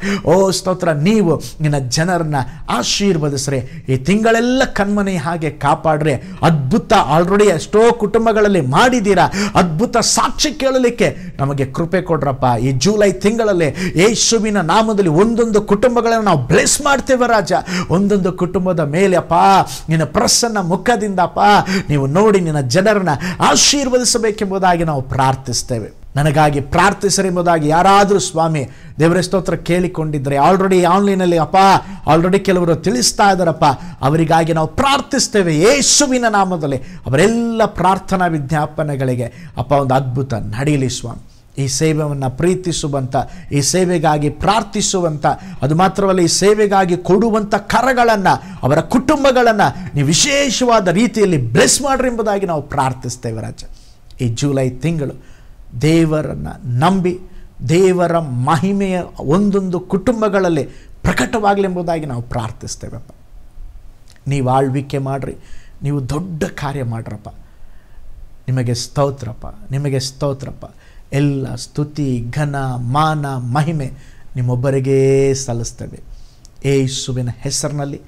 ಸ್ತೋತ್ರ. ನೀವು ನಿನ್ನ ಜನರನ್ನ ಆಶೀರ್ವದಿಸ್ರಿ. ಈ ತಿಂಗಳೆಲ್ಲ ಕಣ್ಮನೆ ಹಾಗೆ ಕಾಪಾಡ್ರಿ. ಅದ್ಭುತ ಆಲ್ರೆಡಿ ಎಷ್ಟೋ ಕುಟುಂಬಗಳಲ್ಲಿ ಮಾಡಿದ್ದೀರಾ. ಅದ್ಭುತ ಸಾಕ್ಷಿ ಕೇಳಲಿಕ್ಕೆ ನಮಗೆ ಕೃಪೆ ಕೊಡ್ರಪ್ಪ. ಈ ಜೂಲೈ ತಿಂಗಳಲ್ಲಿ ಯೇಸುವಿನ ನಾಮದಲ್ಲಿ ಒಂದೊಂದು ಕುಟುಂಬಗಳನ್ನು ನಾವು ಬ್ಲೆಸ್ ಮಾಡ್ತೇವೆ ರಾಜ. ಒಂದೊಂದು ಕುಟುಂಬದ ಮೇಲೆ ಅಪ್ಪ ನಿನ್ನ ಪ್ರಸನ್ನ ಮುಖದಿಂದ ಅಪ್ಪ ನೀವು ನೋಡಿ ನಿನ್ನ ಜನರನ್ನ ಆಶೀರ್ವದಿಸಬೇಕೆಂಬುದಾಗಿ ನಾವು ಪ್ರಾರ್ಥಿಸ್ತೇವೆ. ನನಗಾಗಿ ಪ್ರಾರ್ಥಿಸರೆಂಬುದಾಗಿ ಯಾರಾದರೂ ಸ್ವಾಮಿ ದೇವರ ಸ್ತೋತ್ರ ಕೇಳಿಕೊಂಡಿದ್ರೆ ಆಲ್ರೆಡಿ ಆನ್ಲೈನಲ್ಲಿ ಅಪ್ಪ ಆಲ್ರೆಡಿ ಕೆಲವರು ತಿಳಿಸ್ತಾ ಇದ್ದಾರಪ್ಪ, ಅವರಿಗಾಗಿ ನಾವು ಪ್ರಾರ್ಥಿಸ್ತೇವೆ ಯೇಸುವಿನ ನಾಮದಲ್ಲಿ. ಅವರೆಲ್ಲ ಪ್ರಾರ್ಥನಾ ವಿಜ್ಞಾಪನೆಗಳಿಗೆ ಅಪ್ಪ ಒಂದು ಅದ್ಭುತ ನಡೆಯಲಿ ಸ್ವಾಮಿ. ಈ ಸೇವೆಯನ್ನು ಪ್ರೀತಿಸುವಂಥ, ಈ ಸೇವೆಗಾಗಿ ಪ್ರಾರ್ಥಿಸುವಂಥ, ಅದು ಮಾತ್ರವಲ್ಲ ಈ ಸೇವೆಗಾಗಿ ಕೊಡುವಂಥ ಕರಗಳನ್ನು, ಅವರ ಕುಟುಂಬಗಳನ್ನು ನೀವು ವಿಶೇಷವಾದ ರೀತಿಯಲ್ಲಿ ಬ್ಲೆಸ್ ಮಾಡ್ರಿ ಎಂಬುದಾಗಿ ನಾವು ಪ್ರಾರ್ಥಿಸ್ತೇವೆ ರಾಜ. ಈ ಜೂಲೈ ತಿಂಗಳು ದೇವರನ್ನು ನಂಬಿ ದೇವರ ಮಹಿಮೆಯ ಒಂದೊಂದು ಕುಟುಂಬಗಳಲ್ಲಿ ಪ್ರಕಟವಾಗಲೆಂಬುದಾಗಿ ನಾವು ಪ್ರಾರ್ಥಿಸ್ತೇವಪ್ಪ. ನೀವು ಆಳ್ವಿಕೆ ಮಾಡಿರಿ, ನೀವು ದೊಡ್ಡ ಕಾರ್ಯ ಮಾಡ್ರಪ್ಪ. ನಿಮಗೆ ಸ್ತೋತ್ರಪ್ಪ, ನಿಮಗೆ ಸ್ತೋತ್ರಪ್ಪ. ಎಲ್ಲ ಸ್ತುತಿ ಘನ ಮಾನ ಮಹಿಮೆ ನಿಮ್ಮೊಬ್ಬರಿಗೇ ಸಲ್ಲಿಸ್ತೇವೆ. ಯೇಸುವಿನ ಹೆಸರಿನಲ್ಲಿ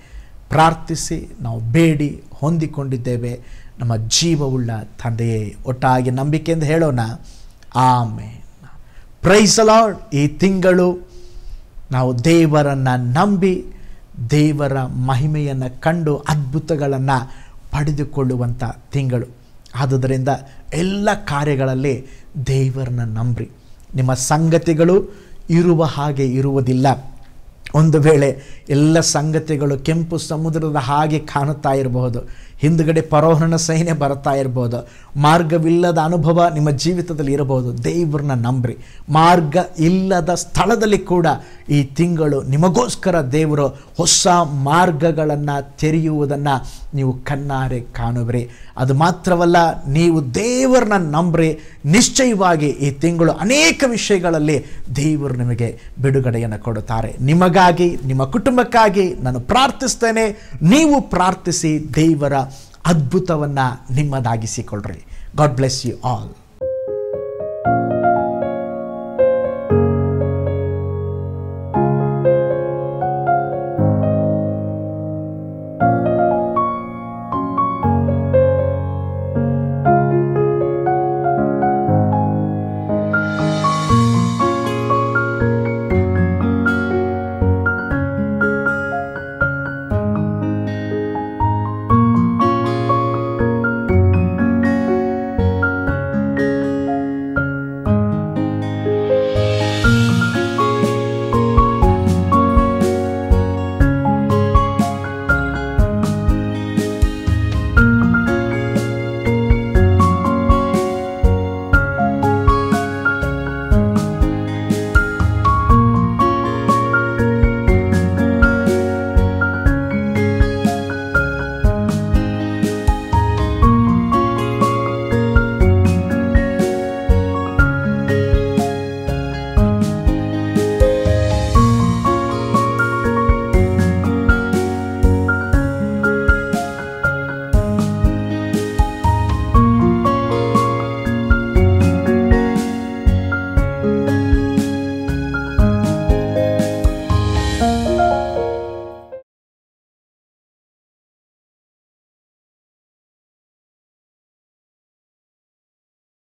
ಪ್ರಾರ್ಥಿಸಿ ನಾವು ಬೇಡಿ ಹೊಂದಿಕೊಂಡಿದ್ದೇವೆ ನಮ್ಮ ಜೀವವುಳ್ಳ ತಂದೆಯೇ. ಒಟ್ಟಾಗಿ ನಂಬಿಕೆಯಿಂದ ಹೇಳೋಣ, ಆಮೆನ್. Price the lord. ಈ ತಿಂಗಳು ನಾವು ದೇವರನ್ನು ನಂಬಿ ದೇವರ ಮಹಿಮೆಯನ್ನು ಕಂಡು ಅದ್ಭುತಗಳನ್ನು ಪಡೆದುಕೊಳ್ಳುವಂಥ ತಿಂಗಳು. ಆದುದರಿಂದ ಎಲ್ಲ ಕಾರ್ಯಗಳಲ್ಲಿ ದೇವರನ್ನ ನಂಬ್ರಿ. ನಿಮ್ಮ ಸಂಗತಿಗಳು ಇರುವ ಹಾಗೆ ಇರುವುದಿಲ್ಲ. ಒಂದು ವೇಳೆ ಎಲ್ಲ ಸಂಗತಿಗಳು ಕೆಂಪು ಸಮುದ್ರದ ಹಾಗೆ ಕಾಣುತ್ತಾ ಇರಬಹುದು, ಹಿಂದುಗಡೆ ಫರೋಹನ ಸೈನ್ಯ ಬರ್ತಾ ಇರ್ಬೋದು, ಮಾರ್ಗವಿಲ್ಲದ ಅನುಭವ ನಿಮ್ಮ ಜೀವಿತದಲ್ಲಿ ಇರಬಹುದು. ದೇವರನ್ನ ನಂಬ್ರಿ. ಮಾರ್ಗ ಇಲ್ಲದ ಸ್ಥಳದಲ್ಲಿ ಕೂಡ ಈ ತಿಂಗಳು ನಿಮಗೋಸ್ಕರ ದೇವರು ಹೊಸ ಮಾರ್ಗಗಳನ್ನು ತೆರೆಯುವುದನ್ನು ನೀವು ಕಣ್ಣಾರೆ ಕಾಣುವಿರಿ. ಅದು ಮಾತ್ರವಲ್ಲ, ನೀವು ದೇವರನ್ನ ನಂಬ್ರಿ. ನಿಶ್ಚಯವಾಗಿ ಈ ತಿಂಗಳು ಅನೇಕ ವಿಷಯಗಳಲ್ಲಿ ದೇವರು ನಿಮಗೆ ಬಿಡುಗಡೆಯನ್ನು ಕೊಡುತ್ತಾರೆ. ನಿಮಗಾಗಿ ನಿಮ್ಮ ಕುಟುಂಬಕ್ಕಾಗಿ ನಾನು ಪ್ರಾರ್ಥಿಸ್ತೇನೆ. ನೀವು ಪ್ರಾರ್ಥಿಸಿ ದೇವರ ಅದ್ಭುತವನ್ನು ನಿಮ್ಮದಾಗಿಸಿಕೊಳ್ಳ್ರಿ. God bless you all.